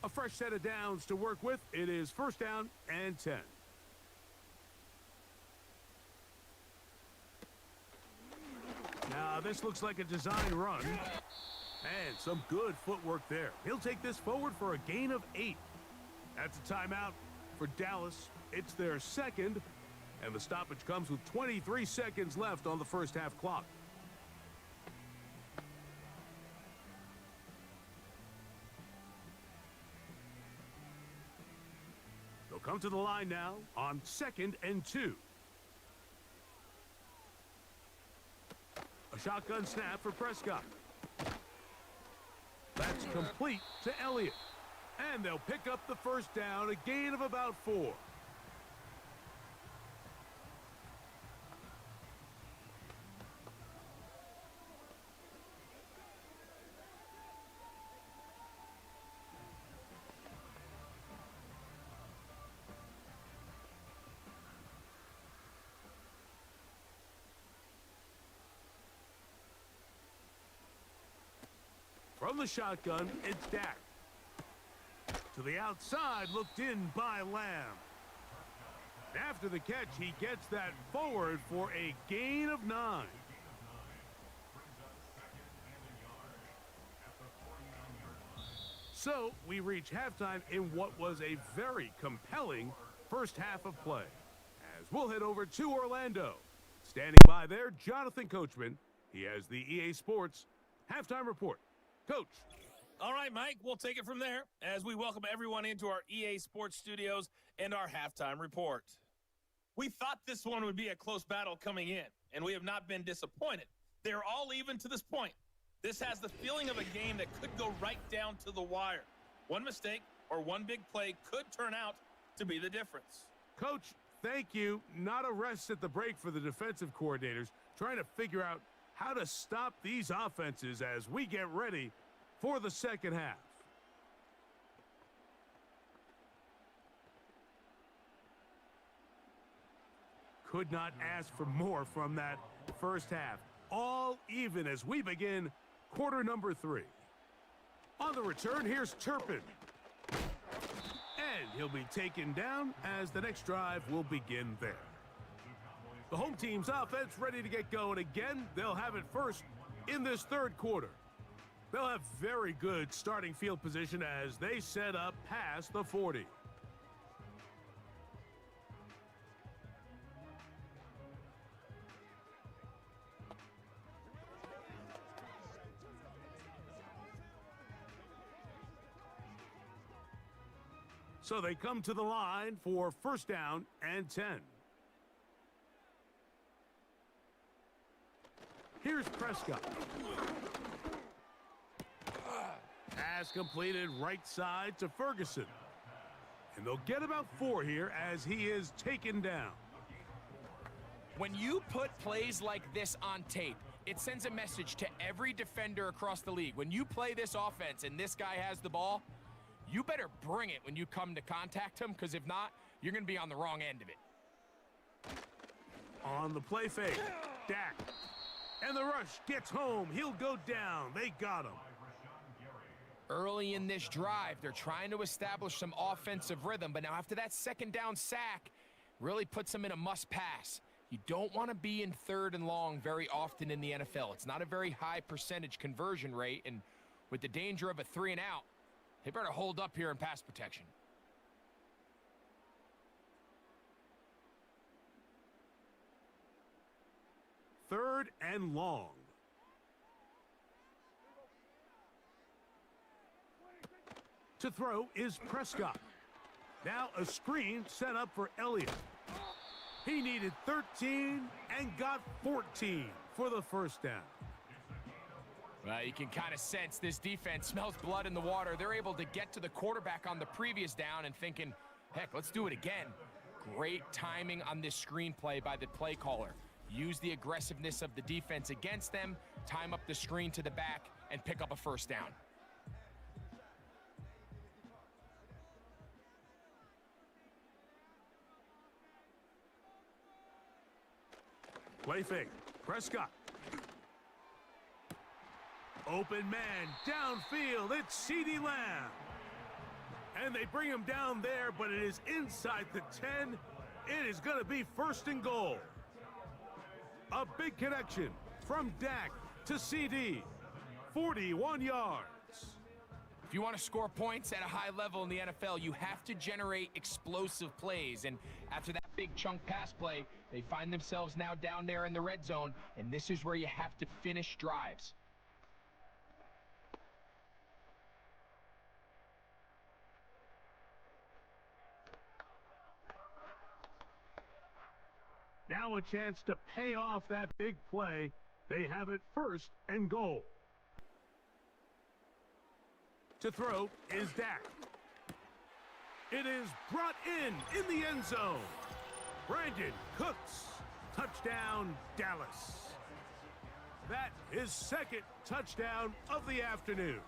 A fresh set of downs to work with. It is first down and 10. Now, this looks like a design run. And some good footwork there. He'll take this forward for a gain of 8. That's a timeout for Dallas. It's their second, and the stoppage comes with 23 seconds left on the first half clock. Come to the line now on 2nd and 2. A shotgun snap for Prescott. That's complete to Elliott. And they'll pick up the first down, a gain of about 4. From the shotgun, it's Dak. To the outside, looked in by Lamb. After the catch, he gets that forward for a gain of 9. So, we reach halftime in what was a very compelling first half of play. As we'll head over to Orlando. Standing by there, Jonathan Coachman. He has the EA Sports halftime report. Coach. All right, Mike, we'll take it from there as we welcome everyone into our EA Sports studios and our halftime report. We thought this one would be a close battle coming in, and we have not been disappointed. They're all even to this point. This has the feeling of a game that could go right down to the wire. One mistake or one big play could turn out to be the difference. Coach, thank you. Not a rest at the break for the defensive coordinators, trying to figure out how to stop these offenses as we get ready for the second half. Could not ask for more from that first half. All even as we begin quarter number 3. On the return, here's Turpin. And he'll be taken down as the next drive will begin there. The home team's offense ready to get going again. They'll have it first in this third quarter. They'll have very good starting field position as they set up past the 40. So they come to the line for first down and 10. Here's Prescott. Pass completed right side to Ferguson. And they'll get about 4 here as he is taken down. When you put plays like this on tape, it sends a message to every defender across the league. When you play this offense and this guy has the ball, you better bring it when you come to contact him, because if not, you're going to be on the wrong end of it. On the play fake, Dak. And the rush gets home. He'll go down. They got him. Early in this drive, they're trying to establish some offensive rhythm, but now after that second down sack, really puts them in a must-pass. You don't want to be in 3rd and long very often in the NFL. It's not a very high percentage conversion rate, and with the danger of a 3 and out, they better hold up here in pass protection. Third and long. To throw is Prescott. Now a screen set up for Elliott. He needed 13 and got 14 for the first down. Well, you can kind of sense this defense smells blood in the water. They're able to get to the quarterback on the previous down and thinking, heck, let's do it again. Great timing on this screenplay by the play caller. Use the aggressiveness of the defense against them, time up the screen to the back, and pick up a first down. Play fake. Prescott. Open man. Downfield. It's CeeDee Lamb. And they bring him down there, but it is inside the 10. It is going to be 1st and goal. A big connection from Dak to CD. 41 yards. If you want to score points at a high level in the NFL, you have to generate explosive plays. And after that big chunk pass play, they find themselves now down there in the red zone, and this is where you have to finish drives. Now a chance to pay off that big play. They have it 1st and goal. To throw is Dak. It is brought in the end zone. Brandon Cooks. Touchdown, Dallas. That is 2nd touchdown of the afternoon.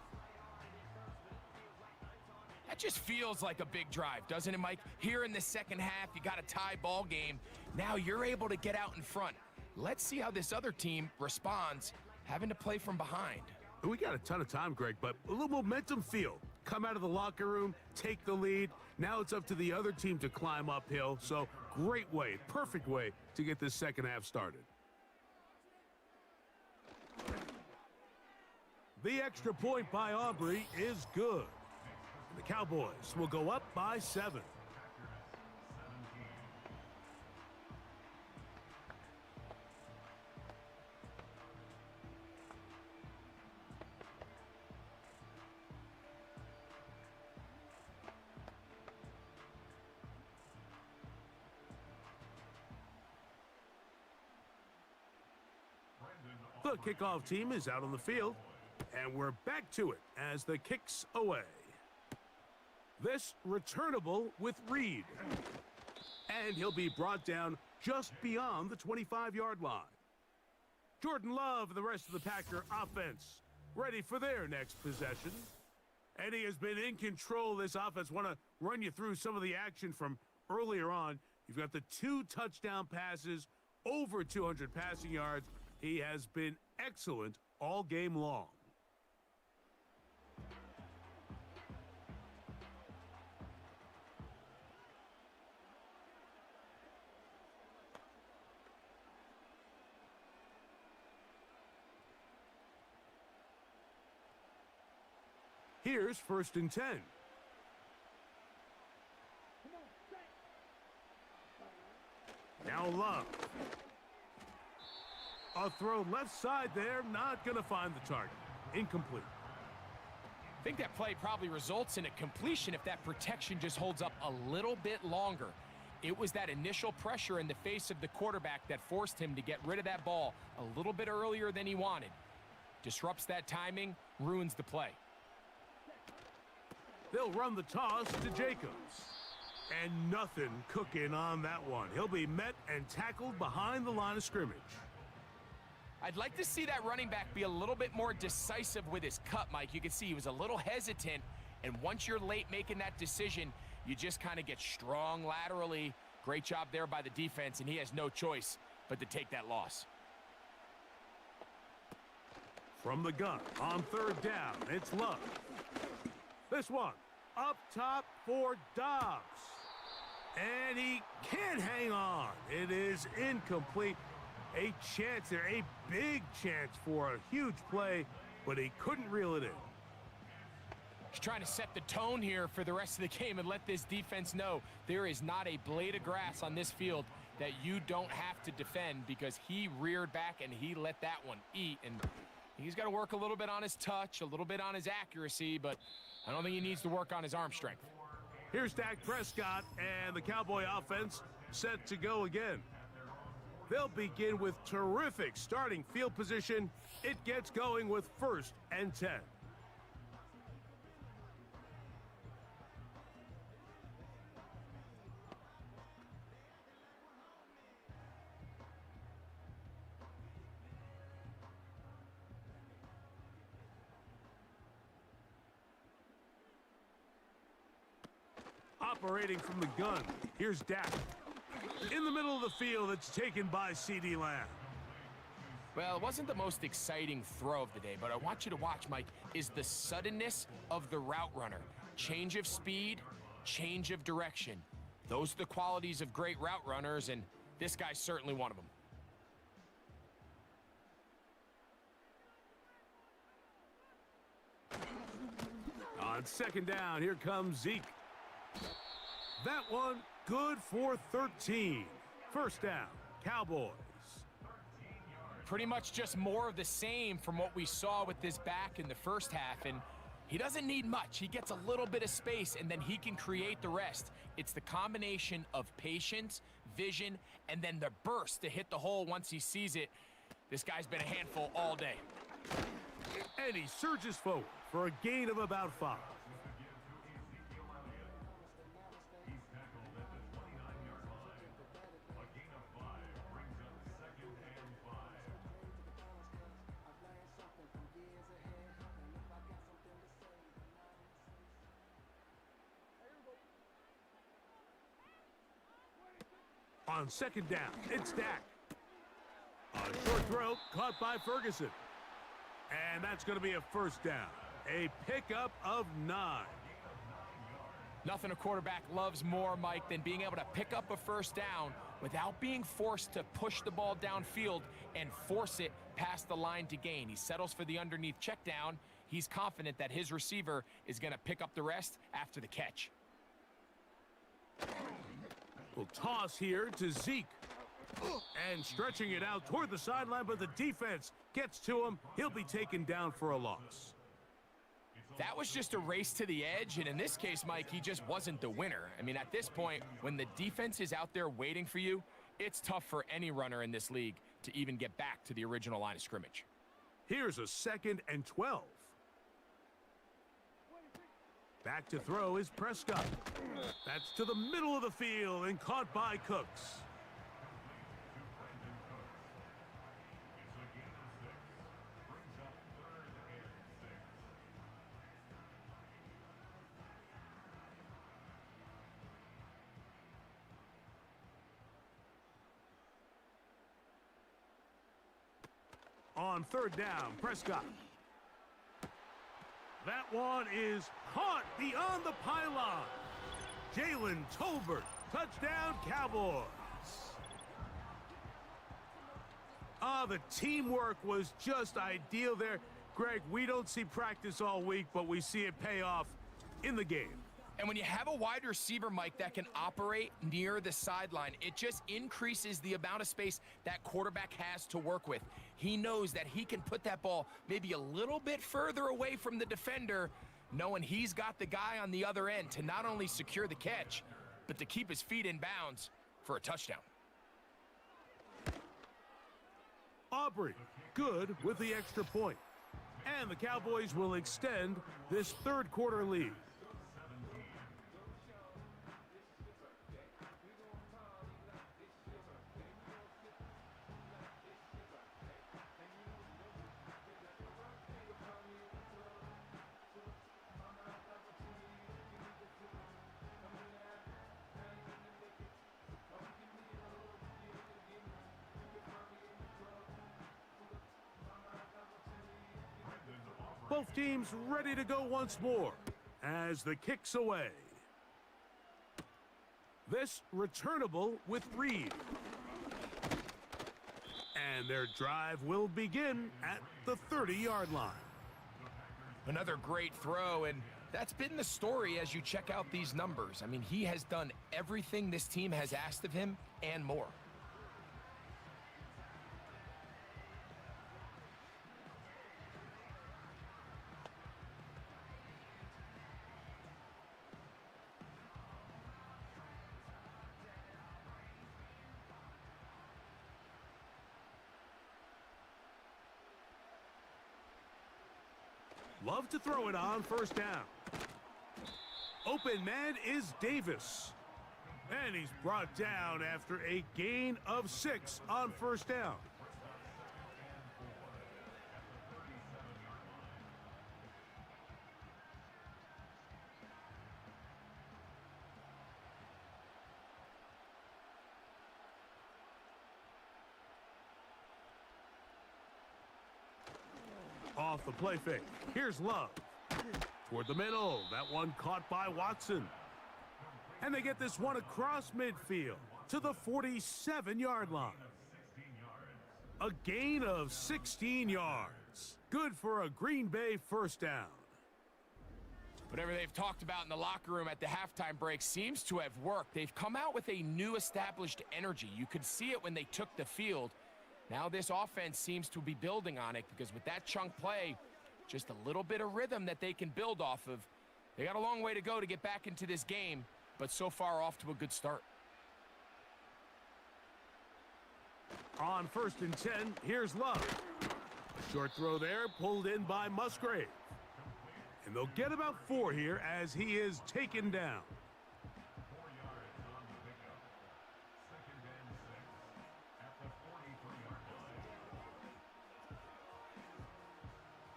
That just feels like a big drive, doesn't it, Mike? Here in the second half, you got a tie ball game. Now you're able to get out in front. Let's see how this other team responds, having to play from behind. We got a ton of time, Greg, but a little momentum field. Come out of the locker room, take the lead. Now it's up to the other team to climb uphill. So great way, perfect way to get this second half started. The extra point by Aubrey is good. The Cowboys will go up by 7. The kickoff team is out on the field, and we're back to it as the kick's away. This returnable with Reed. And he'll be brought down just beyond the 25-yard line. Jordan Love and the rest of the Packer offense ready for their next possession. And he has been in control of this offense. Want to run you through some of the action from earlier on. You've got the 2 touchdown passes, over 200 passing yards. He has been excellent all game long. Here's 1st and 10. Now Love. A throw left side there, not going to find the target. Incomplete. I think that play probably results in a completion if that protection just holds up a little bit longer. It was that initial pressure in the face of the quarterback that forced him to get rid of that ball a little bit earlier than he wanted. Disrupts that timing, ruins the play. They'll run the toss to Jacobs. And nothing cooking on that one. He'll be met and tackled behind the line of scrimmage. I'd like to see that running back be a little bit more decisive with his cut, Mike. You can see he was a little hesitant, and once you're late making that decision, you just kind of get strong laterally. Great job there by the defense, and he has no choice but to take that loss. From the gun on third down, it's Love. This one up top for Dobbs. And he can't hang on. It is incomplete. A chance there, a big chance for a huge play, but he couldn't reel it in. He's trying to set the tone here for the rest of the game and let this defense know there is not a blade of grass on this field that you don't have to defend, because he reared back and he let that one eat. And he's got to work a little bit on his touch, a little bit on his accuracy, but I don't think he needs to work on his arm strength. Here's Dak Prescott and the Cowboy offense set to go again. They'll begin with terrific starting field position. It gets going with 1st and 10. Operating from the gun, here's Dak. In the middle of the field, it's taken by CeeDee Lamb. Well, it wasn't the most exciting throw of the day, but I want you to watch, Mike, is the suddenness of the route runner. Change of speed, change of direction. Those are the qualities of great route runners, and this guy's certainly one of them. On second down, here comes Zeke. That one good for 13. First down, Cowboys. Pretty much just more of the same from what we saw with this back in the first half, and he doesn't need much. He gets a little bit of space, and then he can create the rest. It's the combination of patience, vision, and then the burst to hit the hole once he sees it. This guy's been a handful all day. And he surges forward for a gain of about 5. On second down, it's Dak. A short throw caught by Ferguson. And that's going to be a first down. A pickup of 9. Nothing a quarterback loves more, Mike, than being able to pick up a first down without being forced to push the ball downfield and force it past the line to gain. He settles for the underneath check down. He's confident that his receiver is going to pick up the rest after the catch. We'll toss here to Zeke. And stretching it out toward the sideline, but the defense gets to him. He'll be taken down for a loss. That was just a race to the edge, and in this case, Mike, he just wasn't the winner. I mean, at this point, when the defense is out there waiting for you, it's tough for any runner in this league to even get back to the original line of scrimmage. Here's a 2nd and 12. Back to throw is Prescott. That's to the middle of the field and caught by Cooks. On third down, Prescott. That one is caught beyond the pylon. Jalen Tolbert, touchdown Cowboys. The teamwork was just ideal there. Greg, we don't see practice all week, but we see it pay off in the game. And when you have a wide receiver, Mike, that can operate near the sideline, it just increases the amount of space that quarterback has to work with. He knows that he can put that ball maybe a little bit further away from the defender, knowing he's got the guy on the other end to not only secure the catch, but to keep his feet in bounds for a touchdown. Aubrey, good with the extra point. And the Cowboys will extend this third quarter lead. Both teams ready to go once more as the kick's away. This returnable with Reed. And their drive will begin at the 30-yard line. Another great throw, and that's been the story as you check out these numbers. I mean, he has done everything this team has asked of him and more. Love to throw it on first down. Open man is Davis. And he's brought down after a gain of 6 on first down. Off the play fake. Here's Love. Toward the middle. That one caught by Watson. And they get this one across midfield to the 47-yard line. A gain of 16 yards. Good for a Green Bay first down. Whatever they've talked about in the locker room at the halftime break seems to have worked. They've come out with a new established energy. You could see it when they took the field. Now this offense seems to be building on it because with that chunk play, just a little bit of rhythm that they can build off of. They got a long way to go to get back into this game, but so far off to a good start. On 1st and 10, here's Love. A short throw there, pulled in by Musgrave. And they'll get about 4 here as he is taken down.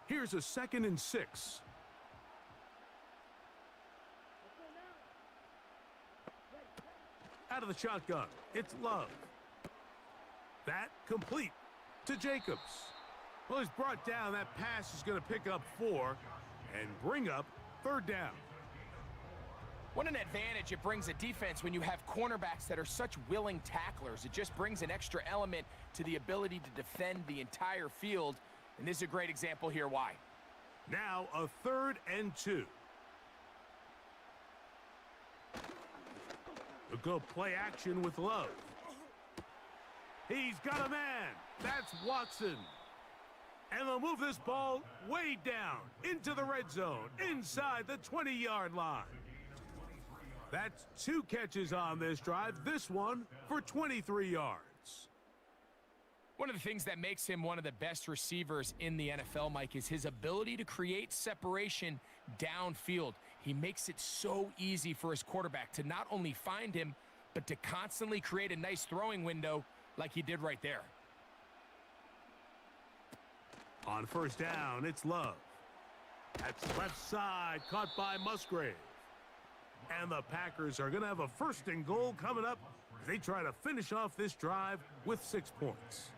Here's a 2nd and 6. Out of the shotgun, it's Love. That complete to Jacobs. Well, he's brought down. That pass is going to pick up 4 and bring up 3rd down. What an advantage it brings a defense when you have cornerbacks that are such willing tacklers. It just brings an extra element to the ability to defend the entire field. And this is a great example here why. Now a 3rd and 2. A good play action with Love. He's got a man. That's Watson. And they'll move this ball way down into the red zone, inside the 20-yard line. That's 2 catches on this drive, this one for 23 yards. One of the things that makes him one of the best receivers in the NFL, Mike, is his ability to create separation downfield. He makes it so easy for his quarterback to not only find him, but to constantly create a nice throwing window like he did right there. On 1st down, it's Love. That's left side, caught by Musgrave. And the Packers are going to have a 1st and goal coming up as they try to finish off this drive with 6 points.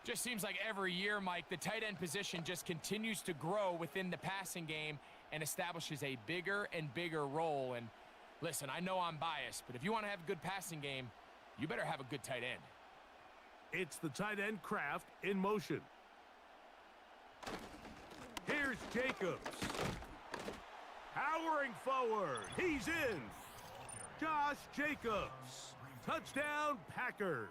Just seems like every year, Mike, the tight end position just continues to grow within the passing game and establishes a bigger and bigger role. And listen, I know I'm biased, but if you want to have a good passing game, you better have a good tight end. It's the tight end Kraft in motion. Here's Jacobs. Powering forward. He's in. Josh Jacobs. Touchdown, Packers.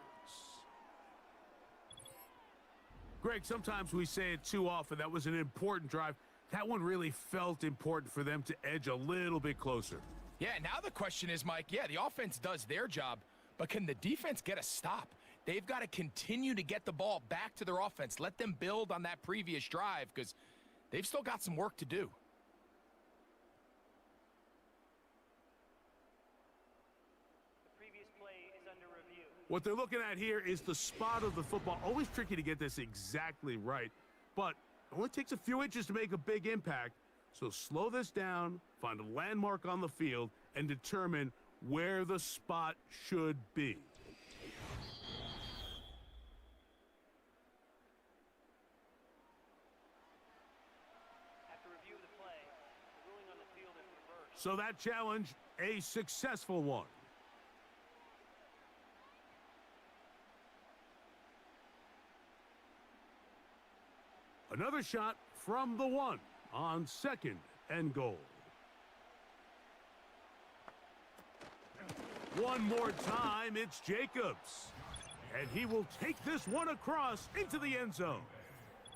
Greg, sometimes we say it too often. That was an important drive. That one really felt important for them to edge a little bit closer. Yeah, now the question is, Mike, yeah, the offense does their job, but can the defense get a stop? They've got to continue to get the ball back to their offense. Let them build on that previous drive because they've still got some work to do. What they're looking at here is the spot of the football. Always tricky to get this exactly right, but it only takes a few inches to make a big impact. So slow this down, find a landmark on the field, and determine where the spot should be. So that challenge, a successful one. Another shot from the 1 on 2nd and goal. One more time, it's Jacobs. And he will take this one across into the end zone.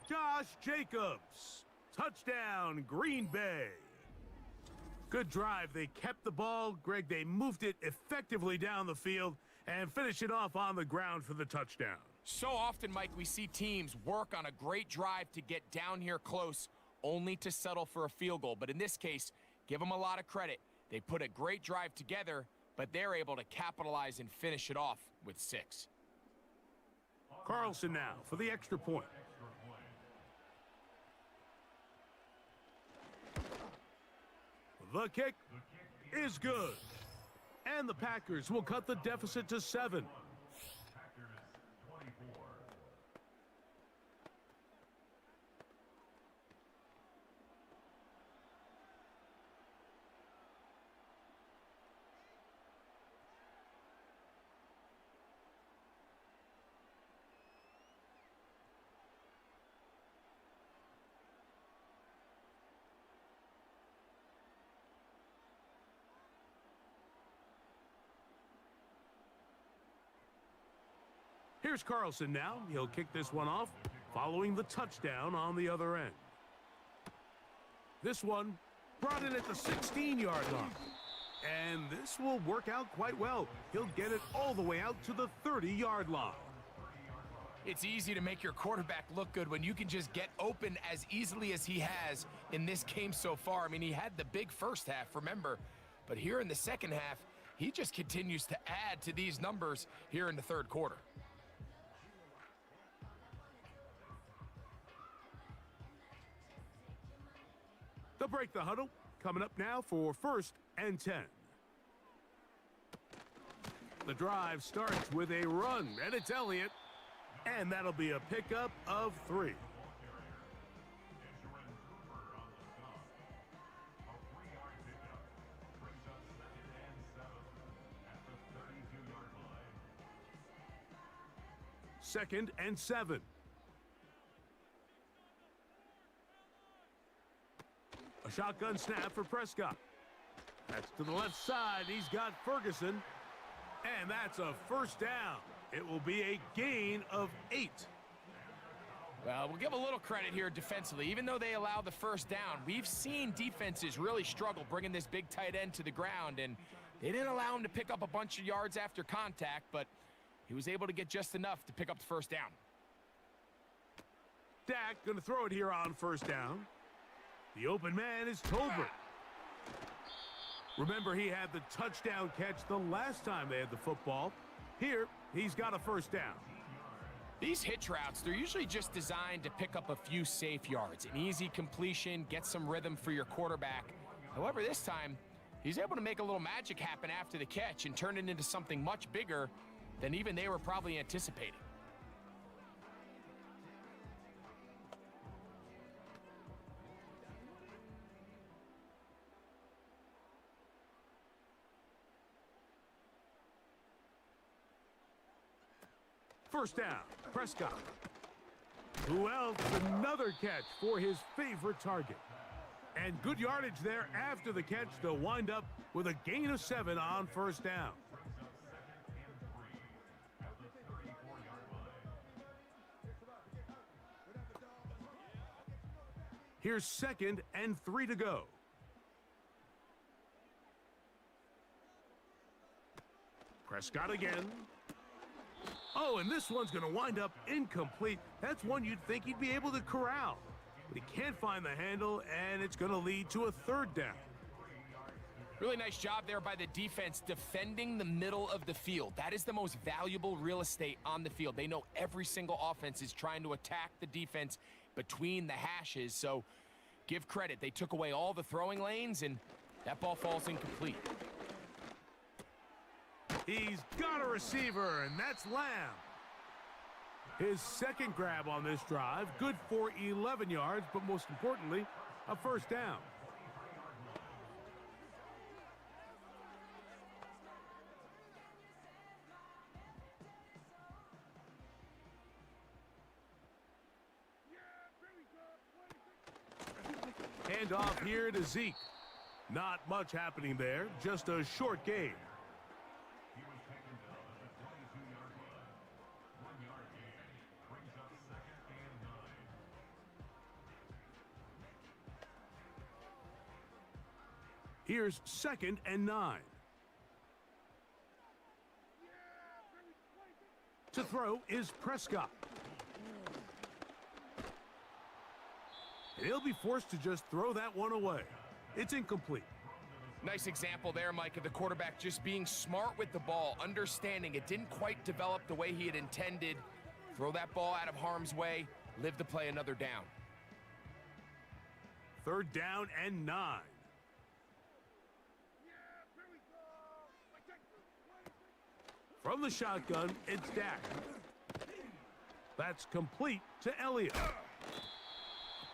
Josh Jacobs. Touchdown, Green Bay. Good drive. They kept the ball. Greg, they moved it effectively down the field and finished it off on the ground for the touchdown. So often, Mike, we see teams work on a great drive to get down here close, only to settle for a field goal. But in this case, give them a lot of credit. They put a great drive together, but they're able to capitalize and finish it off with 6. Carlson now for the extra point. The kick is good. And the Packers will cut the deficit to 7. Here's Carlson now. He'll kick this one off, following the touchdown on the other end. This one brought in at the 16-yard line. And this will work out quite well. He'll get it all the way out to the 30-yard line. It's easy to make your quarterback look good when you can just get open as easily as he has in this game so far. I mean, he had the big first half, remember. But here in the second half, he just continues to add to these numbers here in the third quarter. They'll break the huddle. Coming up now for 1st and 10. The drive starts with a run, and it's Elliott. And that'll be a pickup of 3. Second and 7. A shotgun snap for Prescott. That's to the left side. He's got Ferguson. And that's a first down. It will be a gain of 8. Well, we'll give a little credit here defensively. Even though they allow the first down, we've seen defenses really struggle bringing this big tight end to the ground. And they didn't allow him to pick up a bunch of yards after contact, but he was able to get just enough to pick up the first down. Dak going to throw it here on first down. The open man is Tolbert. Remember, he had the touchdown catch the last time they had the football. Here, he's got a first down. These hitch routes, they're usually just designed to pick up a few safe yards. An easy completion, get some rhythm for your quarterback. However, this time, he's able to make a little magic happen after the catch and turn it into something much bigger than even they were probably anticipating. First down, Prescott. Who else? Another catch for his favorite target. And good yardage there after the catch to wind up with a gain of 7 on first down. Here's 2nd and 3 to go. Prescott again. Oh, and this one's going to wind up incomplete. That's one you'd think he'd be able to corral. But he can't find the handle, and it's going to lead to a 3rd down. Really nice job there by the defense defending the middle of the field. That is the most valuable real estate on the field. They know every single offense is trying to attack the defense between the hashes, so give credit. They took away all the throwing lanes, and that ball falls incomplete. He's got a receiver, and that's Lamb. His 2nd grab on this drive, good for 11 yards, but most importantly, a first down. handoff here to Zeke. Not much happening there, just a short game. Here's 2nd and 9. To throw is Prescott. And he'll be forced to just throw that one away. It's incomplete. Nice example there, Mike, of the quarterback just being smart with the ball, understanding it didn't quite develop the way he had intended. Throw that ball out of harm's way, live to play another down. 3rd down and 9. From the shotgun, it's Dak. That's complete to Elliott.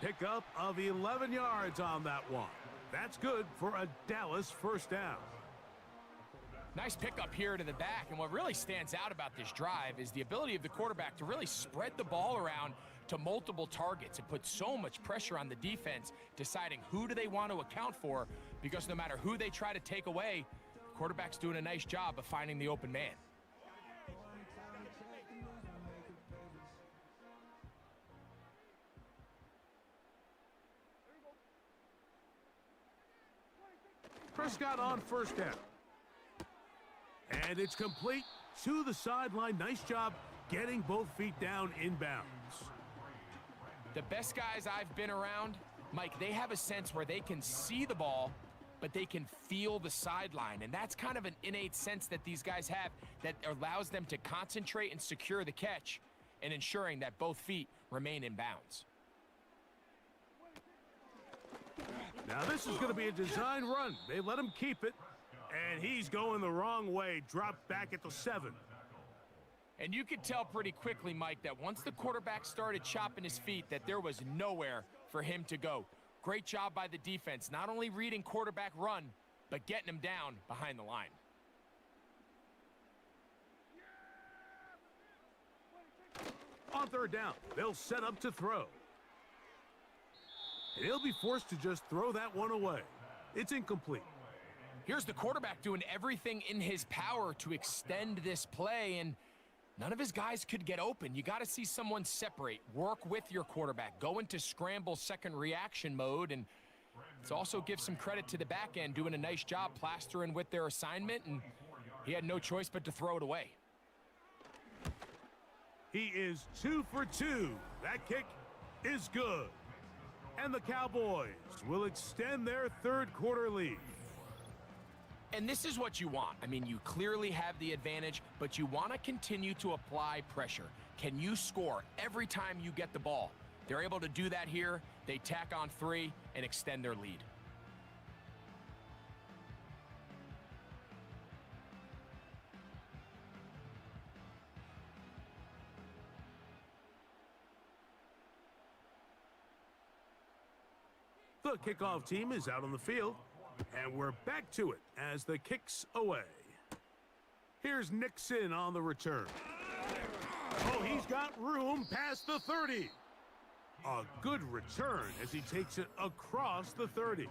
Pickup of 11 yards on that one. That's good for a Dallas 1st down. Nice pickup here to the back, and what really stands out about this drive is the ability of the quarterback to really spread the ball around to multiple targets. It puts so much pressure on the defense, deciding who do they want to account for, because no matter who they try to take away, the quarterback's doing a nice job of finding the open man. Prescott on 1st down. And it's complete to the sideline. Nice job getting both feet down inbounds. The best guys I've been around, Mike, they have a sense where they can see the ball, but they can feel the sideline. And that's kind of an innate sense that these guys have that allows them to concentrate and secure the catch and ensuring that both feet remain in bounds. Now this is going to be a design run. They let him keep it, and he's going the wrong way. Dropped back at the 7. And you could tell pretty quickly, Mike, that once the quarterback started chopping his feet, that there was nowhere for him to go. Great job by the defense, not only reading quarterback run, but getting him down behind the line. On 3rd down, they'll set up to throw. And he'll be forced to just throw that one away. It's incomplete. Here's the quarterback doing everything in his power to extend this play, and none of his guys could get open. You got to see someone separate, work with your quarterback, go into scramble second reaction mode, and it's also give some credit to the back end doing a nice job plastering with their assignment, and he had no choice but to throw it away. He is 2 for 2. That kick is good. And the Cowboys will extend their 3rd quarter lead. And this is what you want. I mean, you clearly have the advantage, but you want to continue to apply pressure. Can you score every time you get the ball? They're able to do that here. They tack on 3 and extend their lead. The kickoff team is out on the field, and we're back to it as the kick's away. Here's Nixon on the return. Oh, he's got room past the 30. A good return as he takes it across the 30.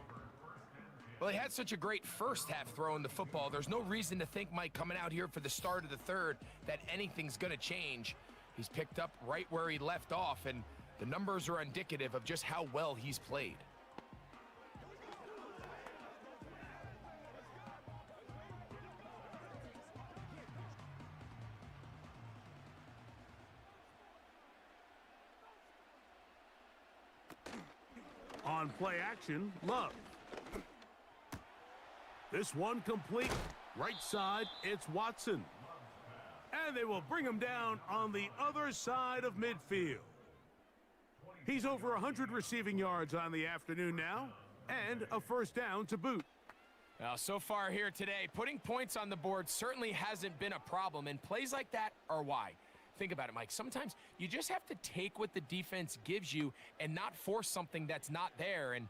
Well, he had such a great first half throwing the football. There's no reason to think, Mike, coming out here for the start of the 3rd, that anything's going to change. He's picked up right where he left off, and the numbers are indicative of just how well he's played. On play action, Love. This one complete. Right side, it's Watson. And they will bring him down on the other side of midfield. He's over 100 receiving yards on the afternoon now, and a 1st down to boot. Well, so far here today, putting points on the board certainly hasn't been a problem, and plays like that are why. Think about it, Mike. Sometimes you just have to take what the defense gives you and not force something that's not there, and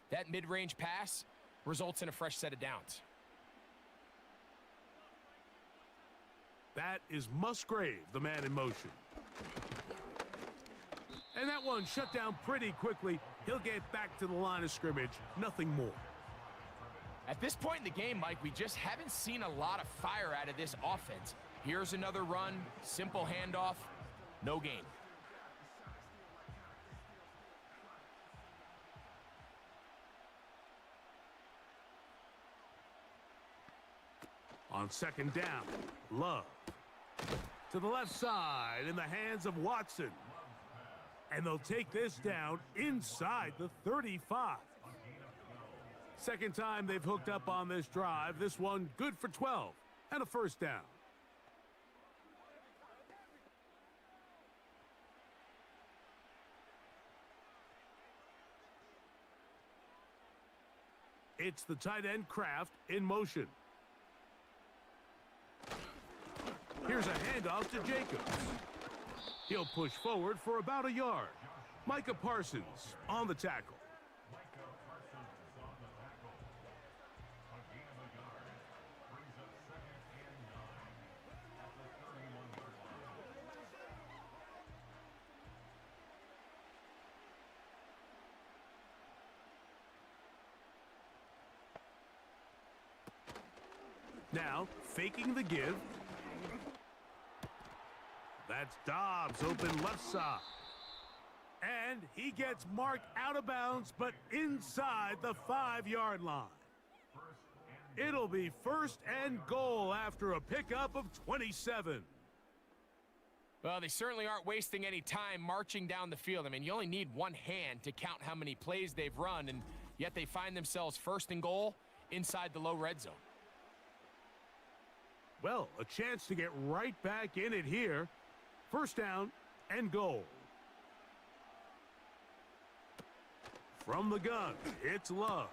that mid-range pass results in a fresh set of downs. That is Musgrave, the man in motion. And that one shut down pretty quickly. He'll get back to the line of scrimmage, nothing more. At this point in the game, Mike, we just haven't seen a lot of fire out of this offense. Here's another run, simple handoff, no gain. On second down, Love. To the left side in the hands of Watson. And they'll take this down inside the 35. Second time they've hooked up on this drive. This one good for 12 and a first down. It's the tight end Kraft in motion. Here's a handoff to Jacobs. He'll push forward for about a yard. Micah Parsons on the tackle. Now, faking the give. That's Dobbs open left side. And he gets marked out of bounds, but inside the 5-yard line. It'll be first and goal after a pickup of 27. Well, they certainly aren't wasting any time marching down the field. I mean, you only need one hand to count how many plays they've run, and yet they find themselves first and goal inside the low red zone. Well, a chance to get right back in it here. First down and goal. From the gun, it's Love.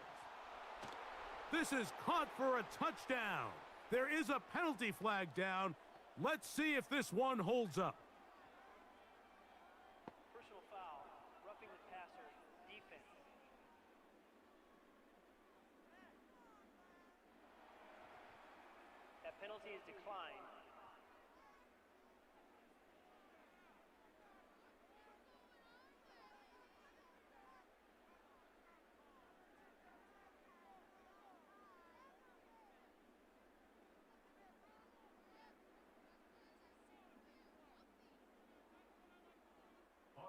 This is caught for a touchdown. There is a penalty flag down. Let's see if this one holds up. Personal foul, roughing the passer, defense. That penalty is declined.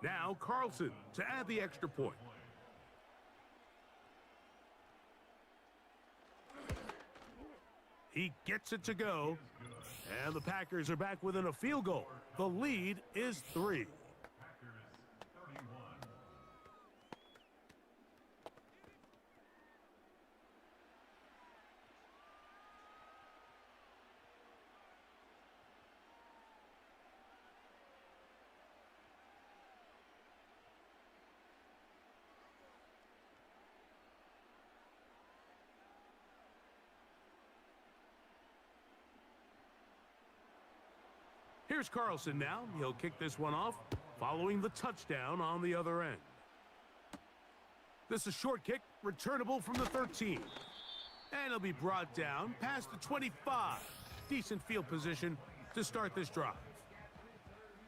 Now Carlson to add the extra point. He gets it to go, and the Packers are back within a field goal. The lead is 3. Here's Carlson now. He'll kick this one off, following the touchdown on the other end. This is a short kick, returnable from the 13. And he'll be brought down past the 25. Decent field position to start this drive.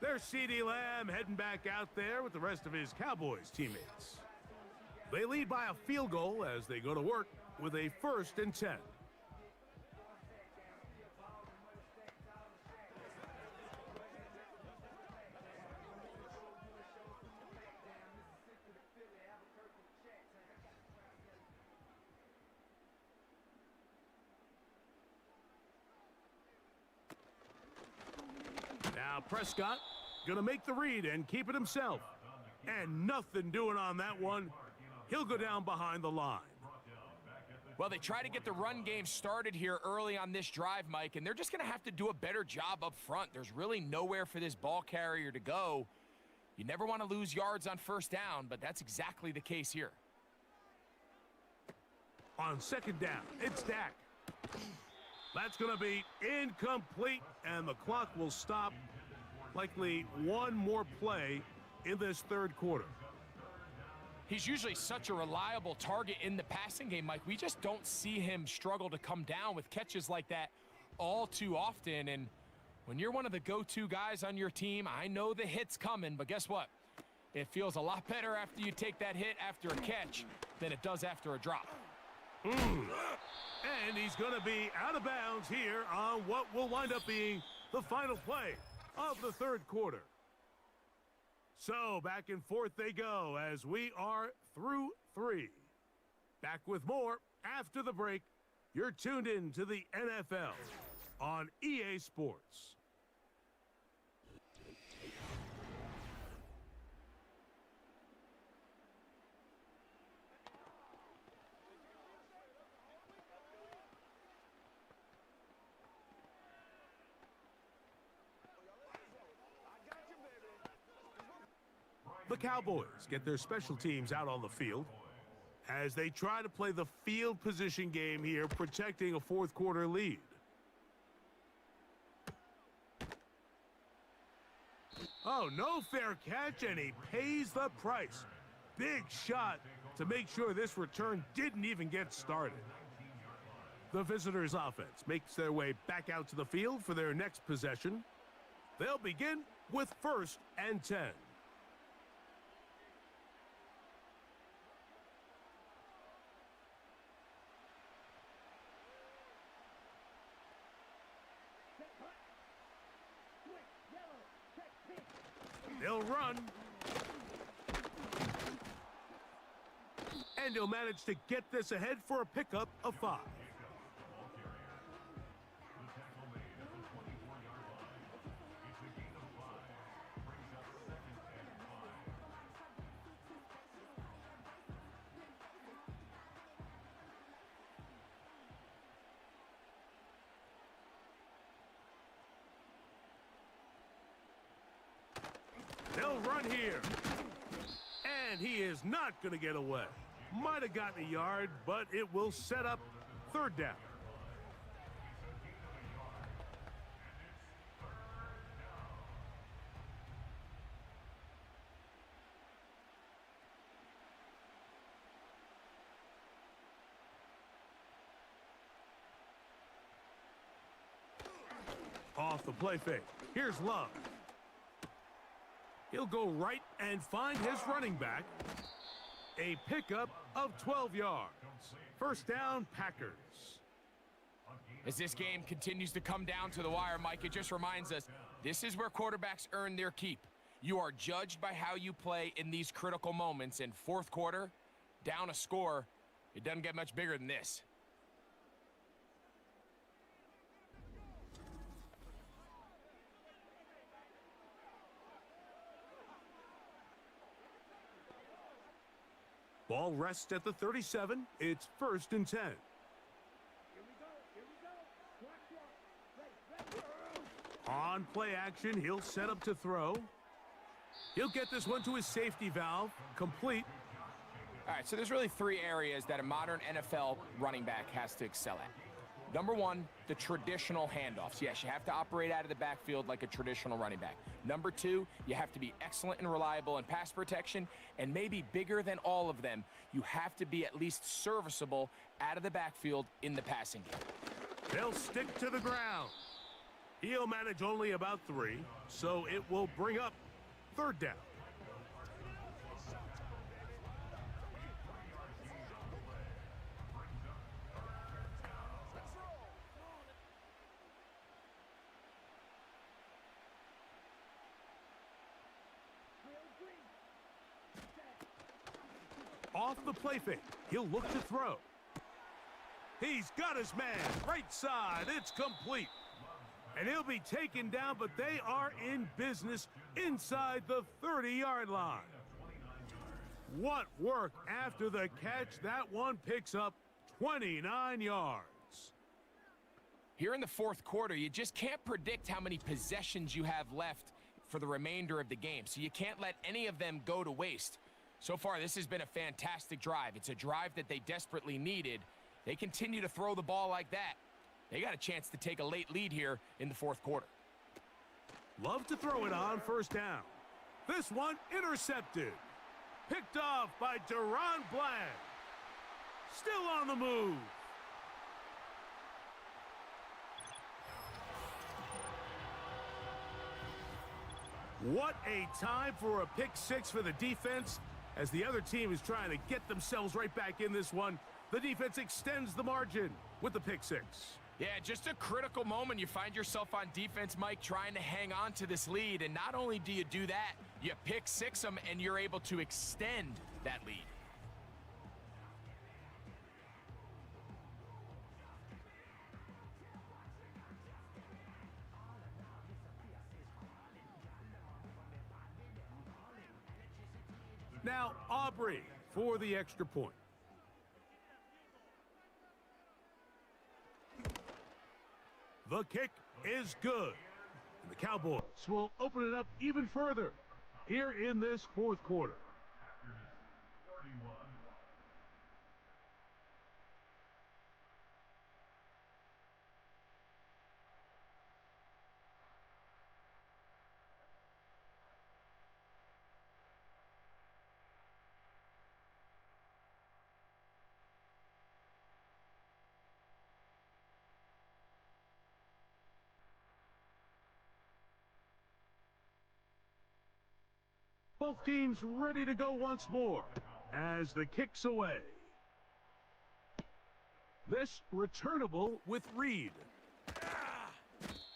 There's CeeDee Lamb heading back out there with the rest of his Cowboys teammates. They lead by a field goal as they go to work with a 1st and 10. Now Prescott gonna make the read and keep it himself. And nothing doing on that one. He'll go down behind the line. Well, they try to get the run game started here early on this drive, Mike, and they're just going to have to do a better job up front. There's really nowhere for this ball carrier to go. You never want to lose yards on first down, but that's exactly the case here. On second down, it's Dak. That's going to be incomplete, and the clock will stop. Likely one more play in this third quarter. He's usually such a reliable target in the passing game, Mike. We just don't see him struggle to come down with catches like that all too often. And when you're one of the go-to guys on your team, I know the hit's coming, but guess what? It feels a lot better after you take that hit after a catch than it does after a drop. And he's going to be out of bounds here on what will wind up being the final play of the third quarter. So back and forth they go as we are through 3. Back with more after the break. You're tuned in to the NFL on EA Sports. The Cowboys get their special teams out on the field as they try to play the field position game here, protecting a fourth quarter lead. Oh, no fair catch, and he pays the price. Big shot to make sure this return didn't even get started. The visitors' offense makes their way back out to the field for their next possession. They'll begin with 1st and 10. They'll run. And he'll manage to get this ahead for a pickup of 5. They'll run here. And he is not going to get away. Might have gotten a yard, but it will set up 3rd down. Off the play fake. Here's Love. He'll go right and find his running back. A pickup of 12 yards. 1st down, Packers. As this game continues to come down to the wire, Mike, it just reminds us, this is where quarterbacks earn their keep. You are judged by how you play in these critical moments. In 4th quarter, down a score, it doesn't get much bigger than this. Ball rests at the 37. It's 1st and 10. On play action, he'll set up to throw. He'll get this one to his safety valve, complete. All right, so there's really 3 areas that a modern NFL running back has to excel at. Number 1, the traditional handoffs. Yes, you have to operate out of the backfield like a traditional running back. Number 2, you have to be excellent and reliable in pass protection, and maybe bigger than all of them, you have to be at least serviceable out of the backfield in the passing game. They'll stick to the ground. He'll manage only about 3, so it will bring up 3rd down. Off the play fake, he'll look to throw. He's got his man, right side, it's complete. And he'll be taken down, but they are in business inside the 30-yard line. What work after the catch. That one picks up 29 yards. Here in the 4th quarter, you just can't predict how many possessions you have left for the remainder of the game, so you can't let any of them go to waste. So far, this has been a fantastic drive. It's a drive that they desperately needed. They continue to throw the ball like that. They got a chance to take a late lead here in the 4th quarter. Love to throw it on 1st down. This one intercepted. Picked off by Deron Bland. Still on the move. What a time for a pick six for the defense. As the other team is trying to get themselves right back in this one, the defense extends the margin with the pick six. Yeah, just a critical moment. You find yourself on defense, Mike, trying to hang on to this lead. And not only do you do that, you pick six them, and you're able to extend that lead. Now, Aubrey for the extra point. The kick is good. And the Cowboys will open it up even further here in this fourth quarter. Both teams ready to go once more as the kick's away. This returnable with Reed.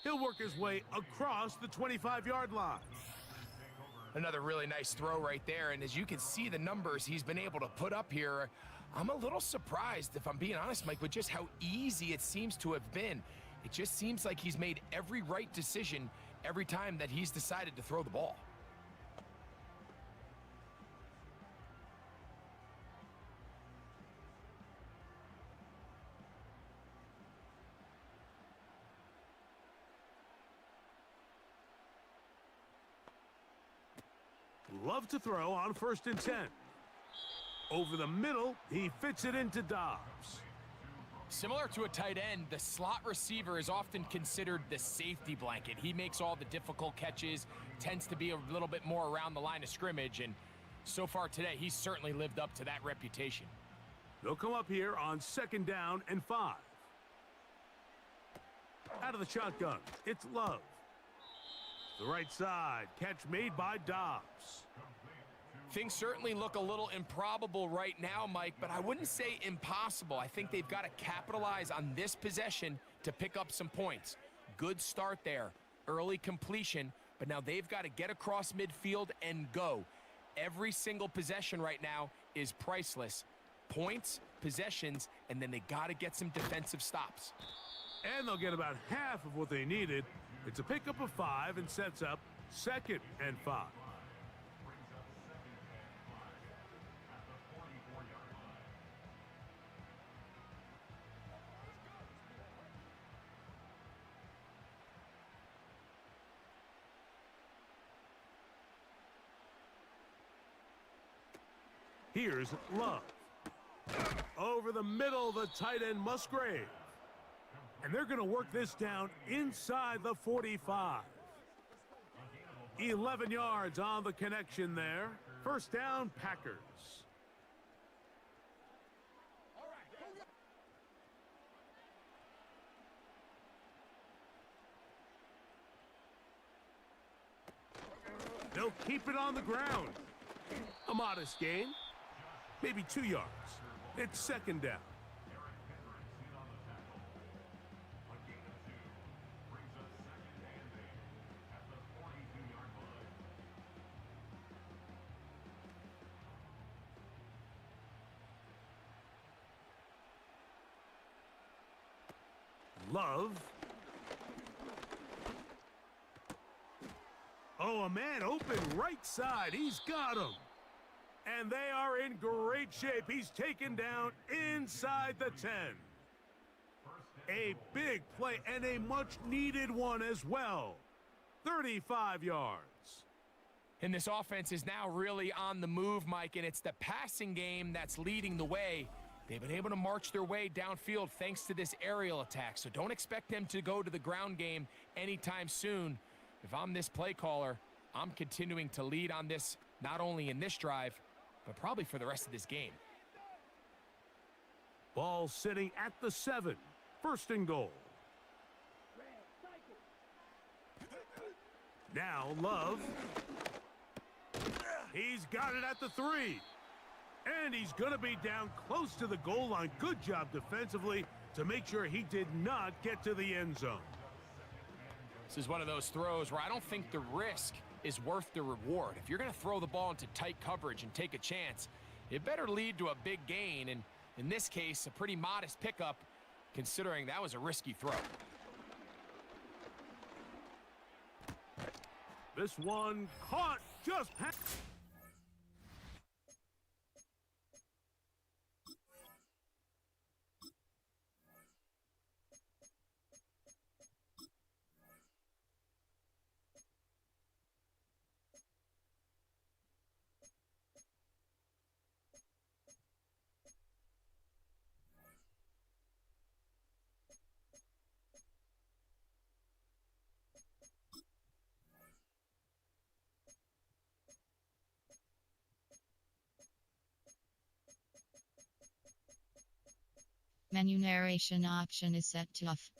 He'll work his way across the 25-yard line. Another really nice throw right there, and as you can see the numbers he's been able to put up here, I'm a little surprised, if I'm being honest, Mike, with just how easy it seems to have been. It just seems like he's made every right decision every time that he's decided to throw the ball. Love to throw on 1st and 10. Over the middle, he fits it into Dobbs. Similar to a tight end, the slot receiver is often considered the safety blanket. He makes all the difficult catches, tends to be a little bit more around the line of scrimmage, and so far today, he's certainly lived up to that reputation. They'll come up here on 2nd down and 5. Out of the shotgun, it's Love. The right side, catch made by Dobbs. Things certainly look a little improbable right now, Mike, but I wouldn't say impossible. I think they've got to capitalize on this possession to pick up some points. Good start there, early completion, but now they've got to get across midfield and go. Every single possession right now is priceless. Points, possessions, and then they got to get some defensive stops. And they'll get about half of what they needed. It's a pickup of 5 and sets up 2nd and 5. Here's Love. Over the middle, the tight end Musgrave. And they're going to work this down inside the 45. 11 yards on the connection there. 1st down, Packers. They'll keep it on the ground. A modest gain. Maybe 2 yards. It's 2nd down. Love. Oh, a man open right side. He's got him. And they are in great shape. He's taken down inside the 10. A big play and a much-needed one as well. 35 yards. And this offense is now really on the move, Mike, and it's the passing game that's leading the way. They've been able to march their way downfield thanks to this aerial attack, so don't expect them to go to the ground game anytime soon. If I'm this play caller, I'm continuing to lead on this, not only in this drive, but probably for the rest of this game. Ball sitting at the 7. 1st and goal. Now Love. He's got it at the 3. And he's going to be down close to the goal line. Good job defensively to make sure he did not get to the end zone. This is one of those throws where I don't think the risk is worth the reward. If you're going to throw the ball into tight coverage and take a chance, it better lead to a big gain, and in this case, a pretty modest pickup, considering that was a risky throw. This one caught just past. Menu narration option is set to off.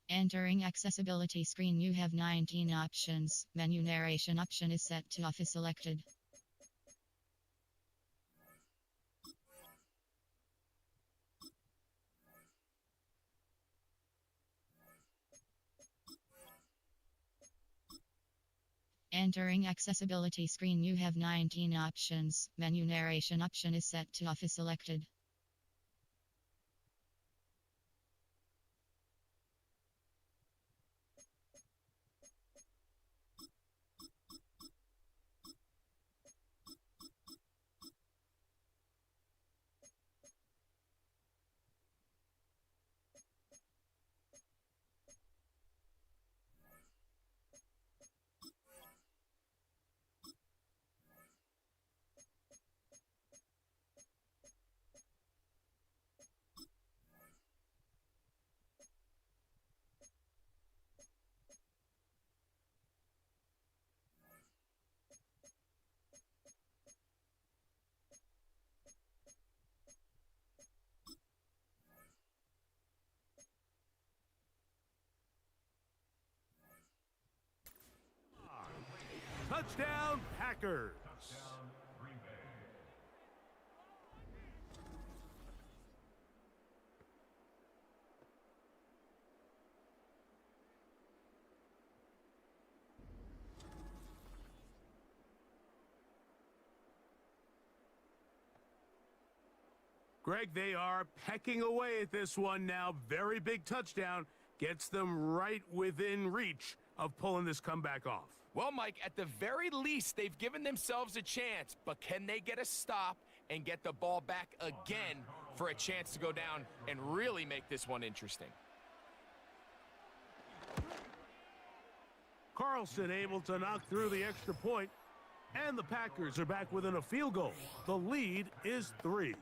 Entering accessibility screen, you have 19 options. Menu narration option is set to off is selected. Entering accessibility screen, you have 19 options. Menu narration option is set to off is selected. Touchdown, Packers. Greg, they are pecking away at this one now. Very big touchdown. Gets them right within reach of pulling this comeback off. Well, Mike, at the very least, they've given themselves a chance, but can they get a stop and get the ball back again for a chance to go down and really make this one interesting? Carlson able to knock through the extra point, and the Packers are back within a field goal. The lead is 3.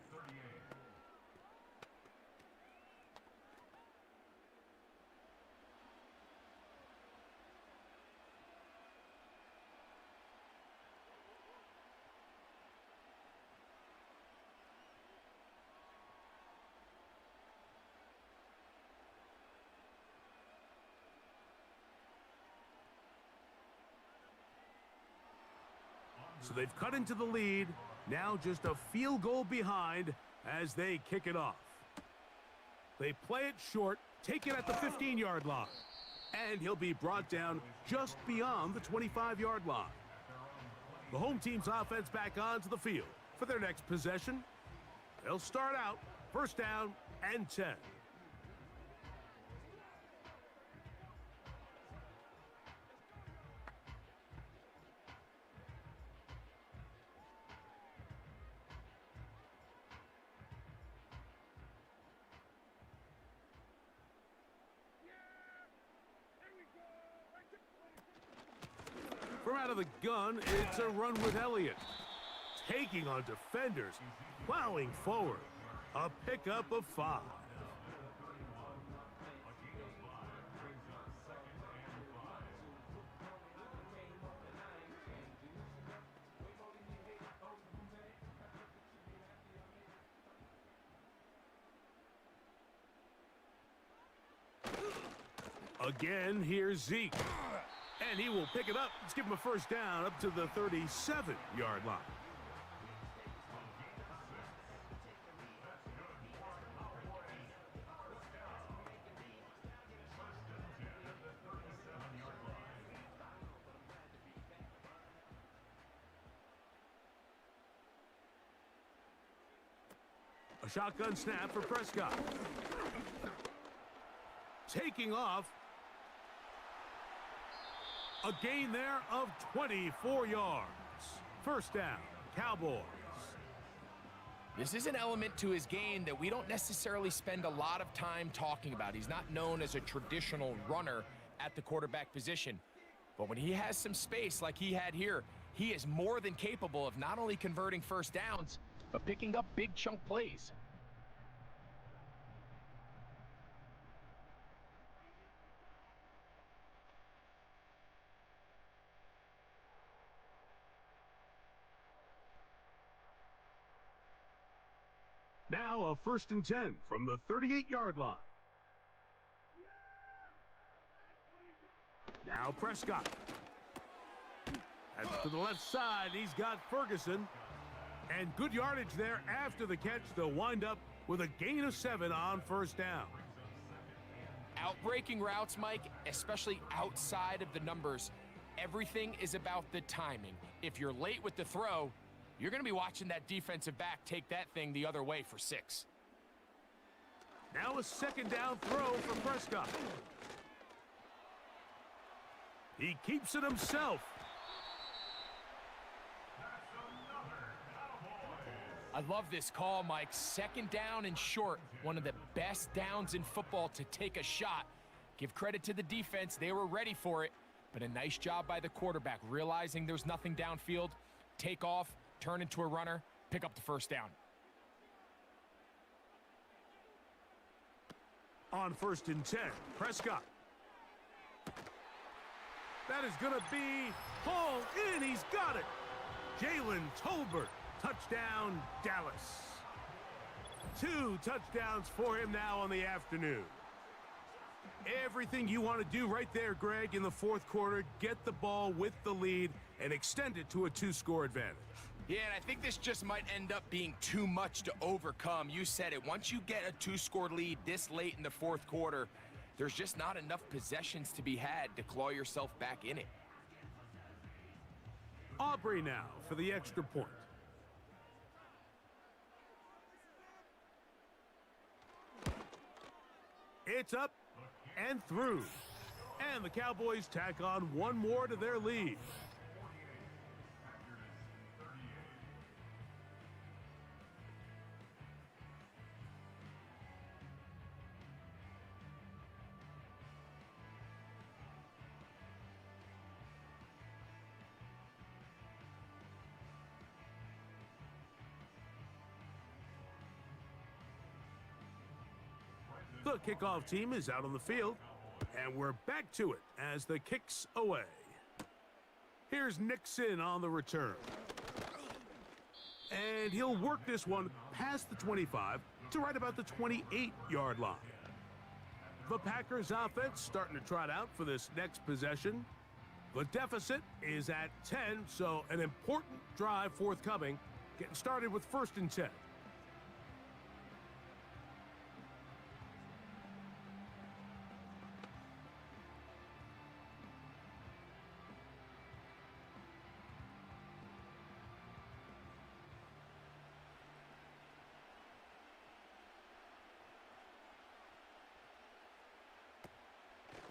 So they've cut into the lead, now just a field goal behind as they kick it off. They play it short, take it at the 15-yard line, and he'll be brought down just beyond the 25-yard line. The home team's offense back onto the field for their next possession. They'll start out first down and 10. From out of the gun, it's a run with Elliott. Taking on defenders, plowing forward. A pickup of 5. Again, here's Zeke. And he will pick it up. Let's give him a first down up to the 37-yard line. A shotgun snap for Prescott. Taking off. A gain there of 24 yards. First down, Cowboys. This is an element to his game that we don't necessarily spend a lot of time talking about. He's not known as a traditional runner at the quarterback position. But when he has some space like he had here, he is more than capable of not only converting first downs, but picking up big chunk plays. Now a 1st and 10 from the 38-yard line. Now Prescott. And to the left side, he's got Ferguson. And good yardage there after the catch to wind up with a gain of 7 on first down. Outbreaking routes, Mike, especially outside of the numbers, everything is about the timing. If you're late with the throw, you're going to be watching that defensive back take that thing the other way for 6. Now a 2nd down throw for Prescott. He keeps it himself. I love this call, Mike. 2nd down and short. One of the best downs in football to take a shot. Give credit to the defense. They were ready for it. But a nice job by the quarterback, realizing there's nothing downfield. Take off, turn into a runner, pick up the first down. On 1st and 10, Prescott. That is going to be hauled in. He's got it. Jalen Tolbert, touchdown, Dallas. 2 touchdowns for him now on the afternoon. Everything you want to do right there, Greg, in the 4th quarter, get the ball with the lead and extend it to a 2-score advantage. Yeah, and I think this just might end up being too much to overcome. You said it. Once you get a 2-score lead this late in the 4th quarter, there's just not enough possessions to be had to claw yourself back in it. Aubrey now for the extra point. It's up and through. And the Cowboys tack on one more to their lead. The kickoff team is out on the field, and we're back to it as the kick's away. Here's Nixon on the return. And he'll work this one past the 25 to right about the 28-yard line. The Packers offense starting to trot out for this next possession. The deficit is at 10, so an important drive forthcoming, getting started with 1st and 10.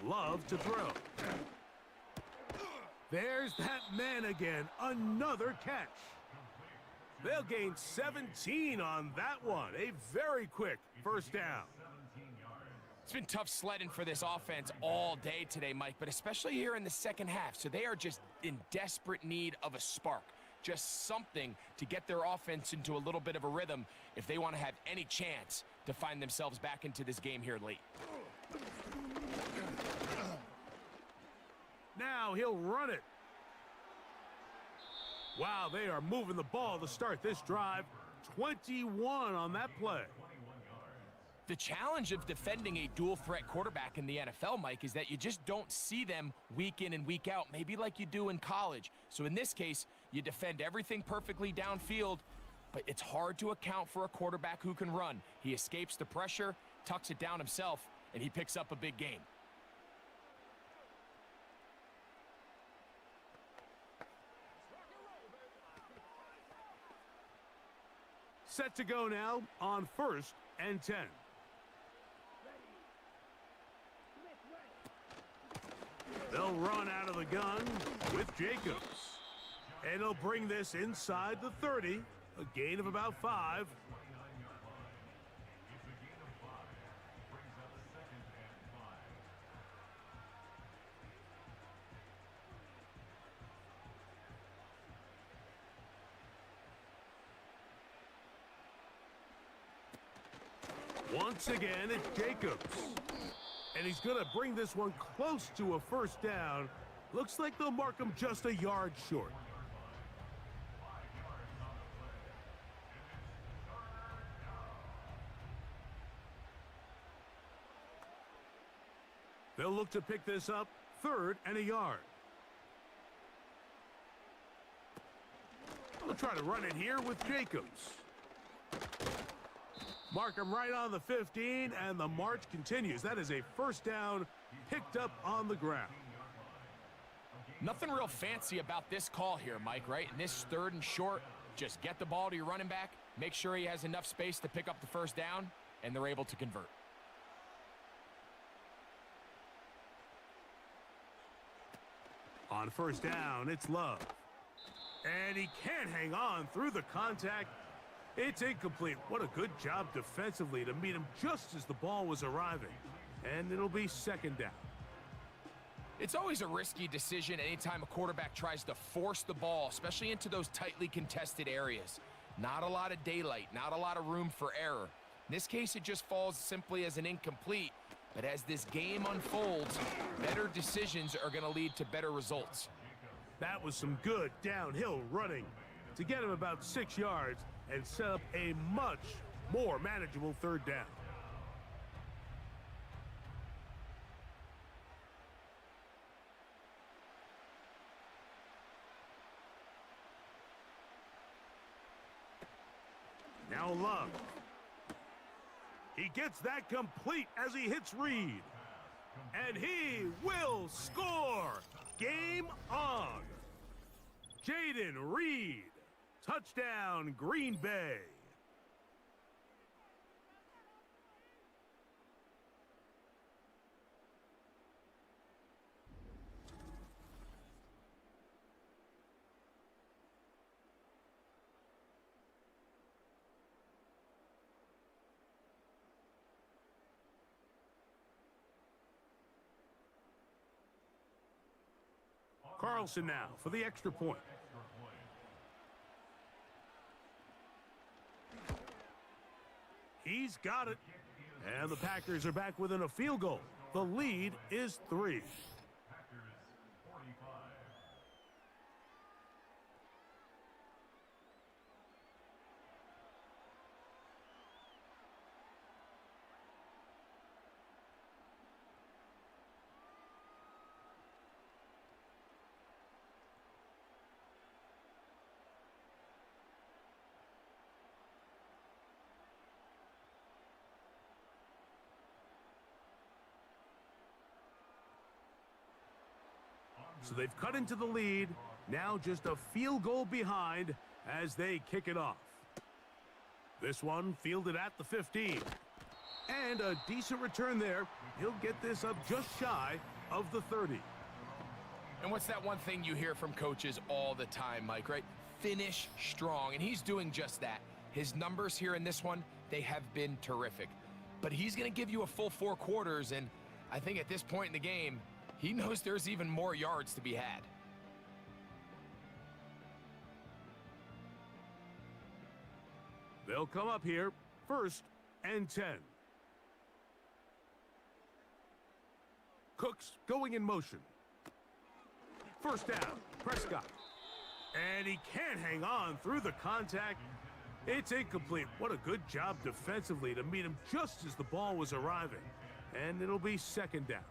Love to throw. There's that man again. Another catch. They'll gain 17 on that one. A very quick first down. It's been tough sledding for this offense all day today, Mike, but especially here in the second half. So they are just in desperate need of a spark. just something to get their offense into a little bit of a rhythm if they want to have any chance to find themselves back into this game here late. Now he'll run it. Wow, they are moving the ball to start this drive. 21 on that play. The challenge of defending a dual-threat quarterback in the NFL, Mike, is that you just don't see them week in and week out, maybe like you do in college. So in this case, you defend everything perfectly downfield, but it's hard to account for a quarterback who can run. He escapes the pressure, tucks it down himself, and he picks up a big gain. Set to go now on 1st and 10. They'll run out of the gun with Jacobs. And he'll bring this inside the 30, a gain of about 5. Once again, it's Jacobs. And he's going to bring this one close to a first down. Looks like they'll mark him just a yard short. They'll look to pick this up 3rd and a yard. They'll try to run it here with Jacobs. Mark him right on the 15, and the march continues. That is a first down picked up on the ground. Nothing real fancy about this call here, Mike, right? In this 3rd and short, just get the ball to your running back, make sure he has enough space to pick up the first down, and they're able to convert. On first down, it's Love. And he can't hang on through the contact. It's incomplete. What a good job defensively to meet him just as the ball was arriving. And it'll be 2nd down. It's always a risky decision anytime a quarterback tries to force the ball, especially into those tightly contested areas. Not a lot of daylight, not a lot of room for error. In this case, it just falls simply as an incomplete. But as this game unfolds, better decisions are going to lead to better results. That was some good downhill running to get him about 6 yards and set up a much more manageable 3rd down. Now Love. He gets that complete as he hits Reed. And he will score! Game on! Jaden Reed. Touchdown, Green Bay. Carlson now for the extra point. He's got it. And the Packers are back within a field goal. The lead is 3. So they've cut into the lead, now just a field goal behind as they kick it off. This one fielded at the 15. And a decent return there. He'll get this up just shy of the 30. And what's that one thing you hear from coaches all the time, Mike, right? Finish strong, and he's doing just that. His numbers here in this one, they have been terrific. But he's going to give you a full 4 quarters, and I think at this point in the game, he knows there's even more yards to be had. They'll come up here, 1st and 10. Cooks going in motion. 1st down, Prescott. And he can't hang on through the contact. It's incomplete. What a good job defensively to meet him just as the ball was arriving. And it'll be 2nd down.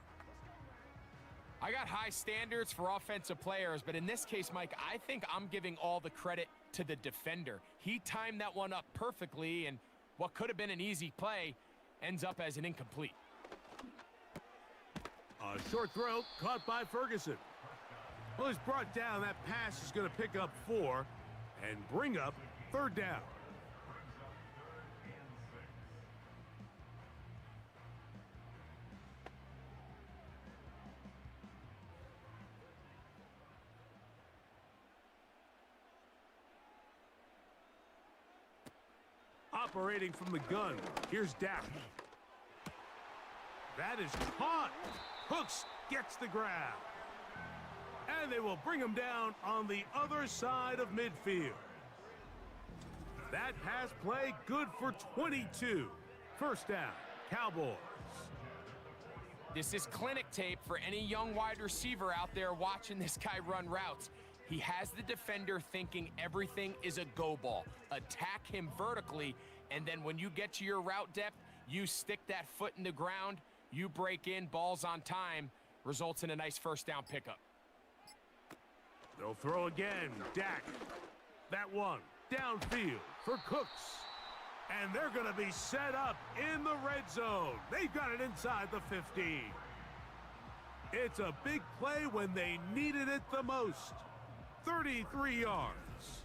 I got high standards for offensive players, but in this case, Mike, I think I'm giving all the credit to the defender. He timed that one up perfectly, and what could have been an easy play ends up as an incomplete. A short throw caught by Ferguson. Well, he's brought down. That pass is going to pick up 4 and bring up 3rd down. Operating from the gun, here's Dak. That is caught. Hooks gets the grab. And they will bring him down on the other side of midfield. That pass play good for 22. 1st down, Cowboys. This is clinic tape for any young wide receiver out there watching this guy run routes. He has the defender thinking everything is a go ball. Attack him vertically, and then when you get to your route depth, you stick that foot in the ground, you break in, ball's on time, results in a nice 1st down pickup. They'll throw again. Dak. That one downfield for Cooks. And they're going to be set up in the red zone. They've got it inside the 15. It's a big play when they needed it the most. 33 yards.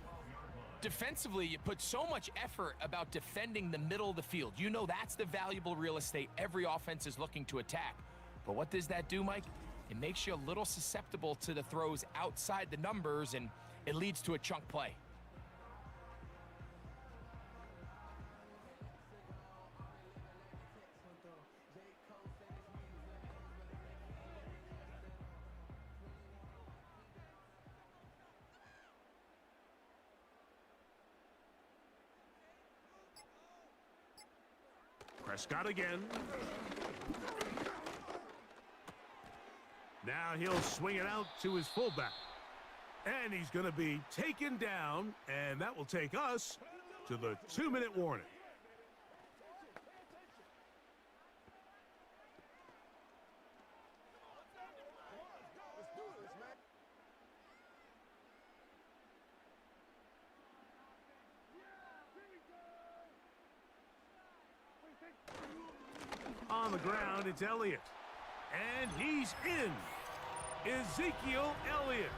Defensively, you put so much effort about defending the middle of the field. You know that's the valuable real estate every offense is looking to attack. But what does that do, Mike? It makes you a little susceptible to the throws outside the numbers, and it leads to a chunk play. Prescott again. Now he'll swing it out to his fullback. And he's going to be taken down, and that will take us to the 2-minute warning. On the ground, it's Elliott. And he's in. Ezekiel Elliott.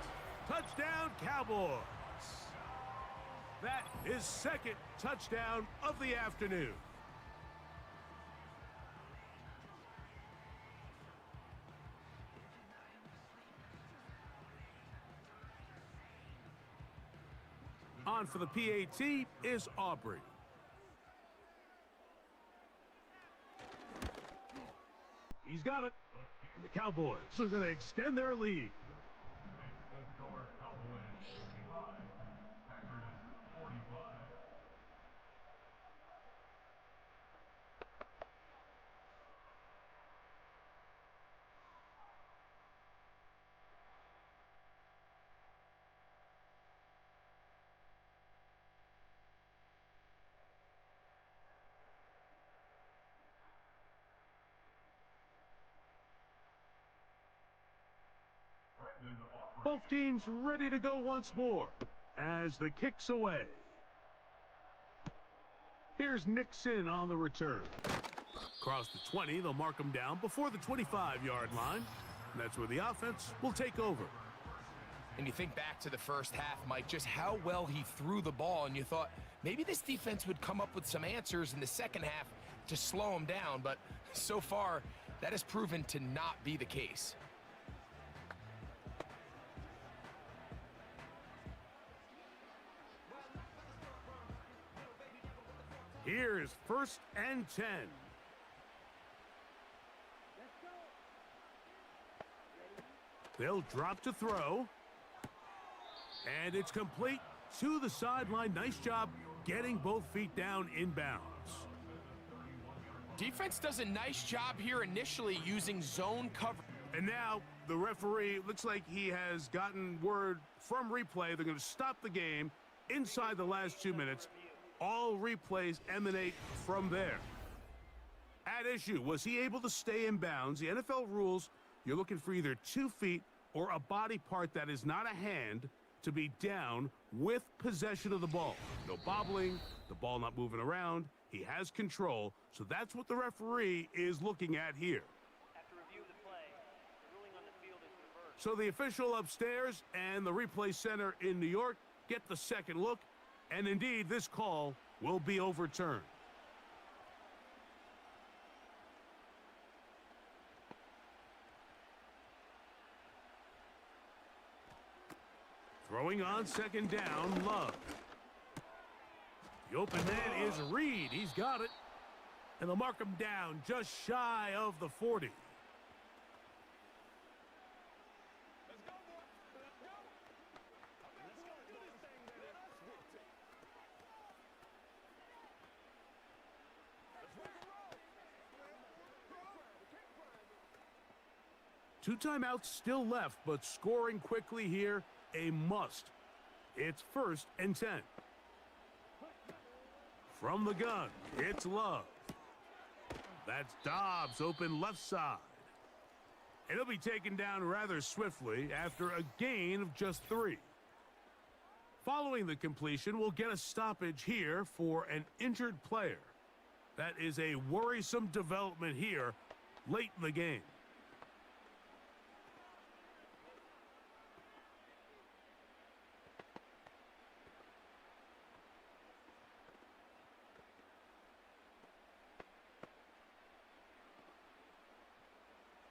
Touchdown, Cowboys. That is 2nd touchdown of the afternoon. On for the PAT is Aubrey. He's got it. The Cowboys are going to extend their lead. Both teams ready to go once more as the kick's away. Here's Nixon on the return. Across the 20, they'll mark him down before the 25-yard line. And that's where the offense will take over. And you think back to the first half, Mike, just how well he threw the ball, and you thought maybe this defense would come up with some answers in the second half to slow him down. But so far, that has proven to not be the case. Here's 1st and 10. They'll drop to throw. And it's complete to the sideline. Nice job getting both feet down inbounds. Defense does a nice job here initially using zone cover. And now the referee looks like he has gotten word from replay. They're going to stop the game inside the last 2 minutes. All replays emanate from there. At issue, was he able to stay in bounds? The NFL rules, you're looking for either 2 feet or a body part that is not a hand to be down with possession of the ball. No bobbling, the ball not moving around. He has control, so that's what the referee is looking at here. After review of the play, the ruling on the field is reversed. So the official upstairs and the replay center in New York get the second look, and indeed this call will be overturned. Throwing on second down, Love. The open man is Reed. He's got it. And they'll mark him down just shy of the 40. Two timeouts still left, but scoring quickly here, a must. It's 1st and 10. From the gun, it's Love. That's Dobbs, open left side. And he'll be taken down rather swiftly after a gain of just 3. Following the completion, we'll get a stoppage here for an injured player. That is a worrisome development here late in the game.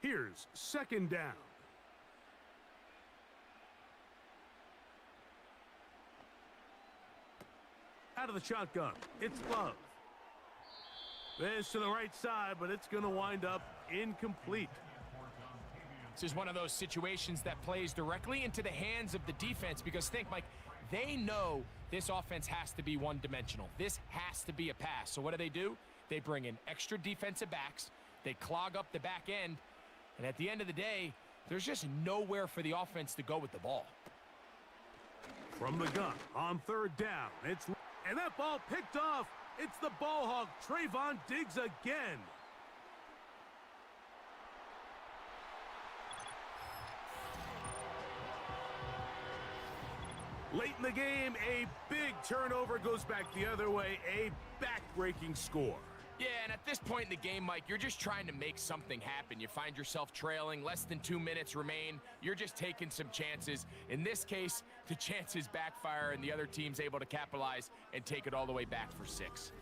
Here's second down. Out of the shotgun, it's Love. This to the right side, but it's going to wind up incomplete. This is one of those situations that plays directly into the hands of the defense because think, Mike, they know this offense has to be one-dimensional. This has to be a pass. So what do? They bring in extra defensive backs. They clog up the back end. And at the end of the day, there's just nowhere for the offense to go with the ball. From the gun on third down, and that ball picked off. It's the ball hawk, Trayvon Diggs again. Late in the game, a big turnover goes back the other way, a back-breaking score. Yeah, and at this point in the game, Mike, you're just trying to make something happen. You find yourself trailing, less than 2 minutes remain. You're just taking some chances. In this case, the chances backfire and the other team's able to capitalize and take it all the way back for 6.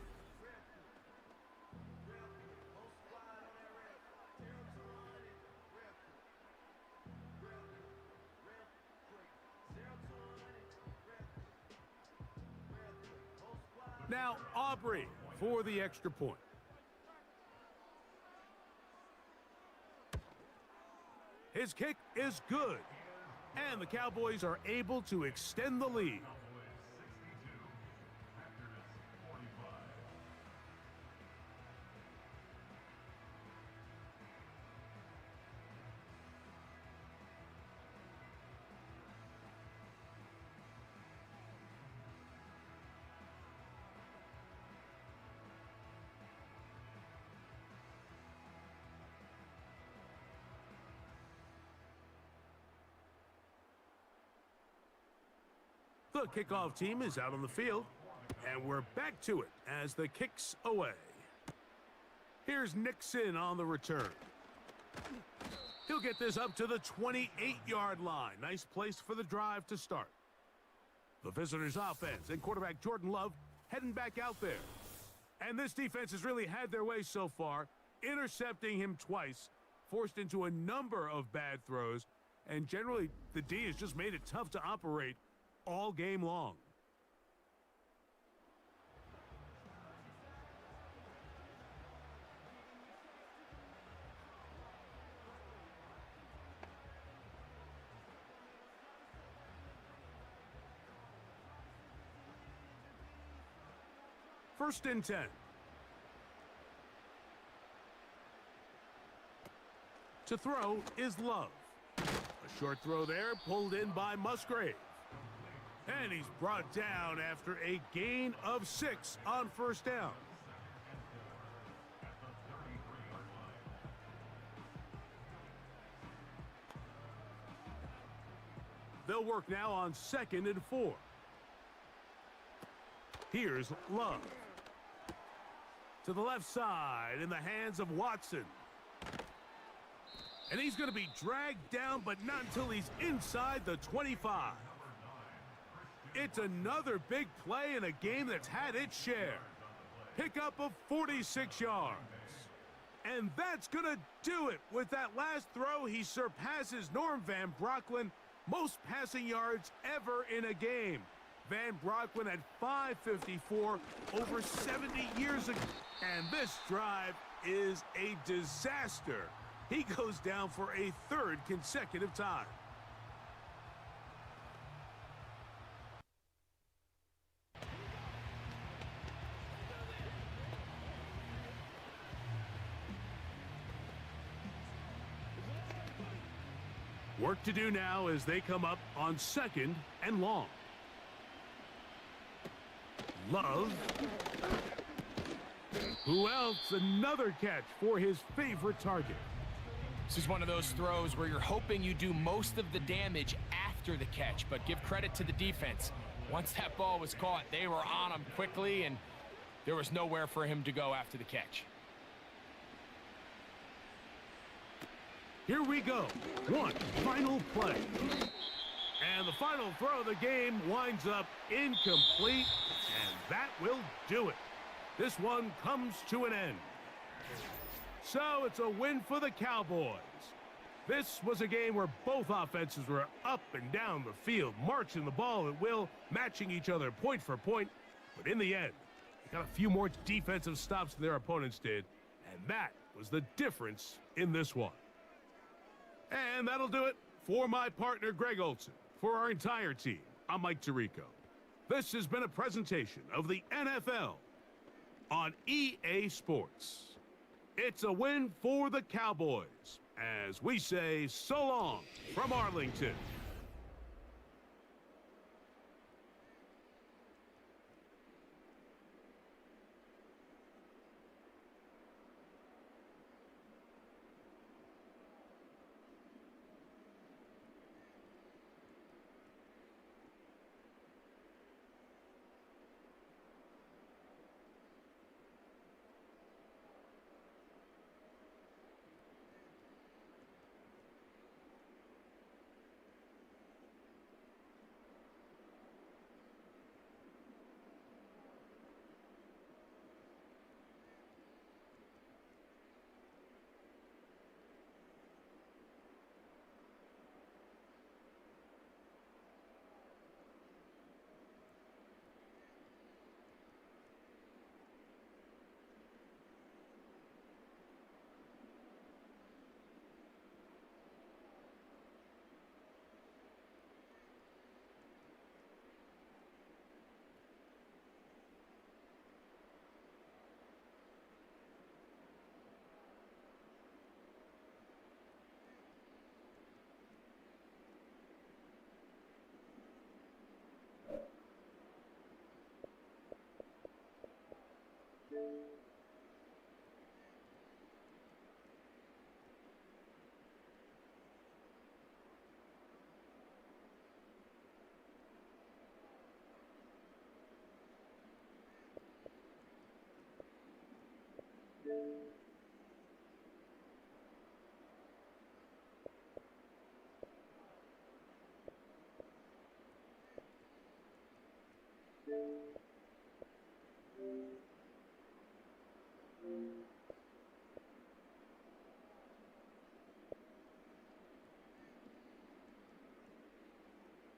Now, Aubrey for the extra point. His kick is good, and the Cowboys are able to extend the lead. The kickoff team is out on the field, and we're back to it as the kick's away. Here's Nixon on the return. He'll get this up to the 28-yard line. Nice place for the drive to start. The visitors' offense and quarterback Jordan Love heading back out there. And this defense has really had their way so far, intercepting him twice, forced into a number of bad throws, and generally the D has just made it tough to operate all game long. First and 10. To throw is Love. A short throw there, pulled in by Musgrave. And he's brought down after a gain of 6 on first down. They'll work now on 2nd and 4. Here's Love. To the left side in the hands of Watson. And he's going to be dragged down, but not until he's inside the 25. It's another big play in a game that's had its share. Pickup of 46 yards. And that's going to do it. With that last throw, he surpasses Norm Van Brocklin, most passing yards ever in a game. Van Brocklin at 554 over 70 years ago. And this drive is a disaster. He goes down for a 3rd consecutive time. Work to do now as they come up on 2nd and long. Love. Who else? Another catch for his favorite target. This is one of those throws where you're hoping you do most of the damage after the catch, but give credit to the defense. Once that ball was caught, they were on him quickly, and there was nowhere for him to go after the catch. Here we go. One final play. And the final throw of the game winds up incomplete, and that will do it. This one comes to an end. So it's a win for the Cowboys. This was a game where both offenses were up and down the field, marching the ball at will, matching each other point for point. But in the end, they got a few more defensive stops than their opponents did, and that was the difference in this one. And that'll do it for my partner, Greg Olson. For our entire team, I'm Mike Tirico. This has been a presentation of the NFL on EA Sports. It's a win for the Cowboys, as we say so long from Arlington.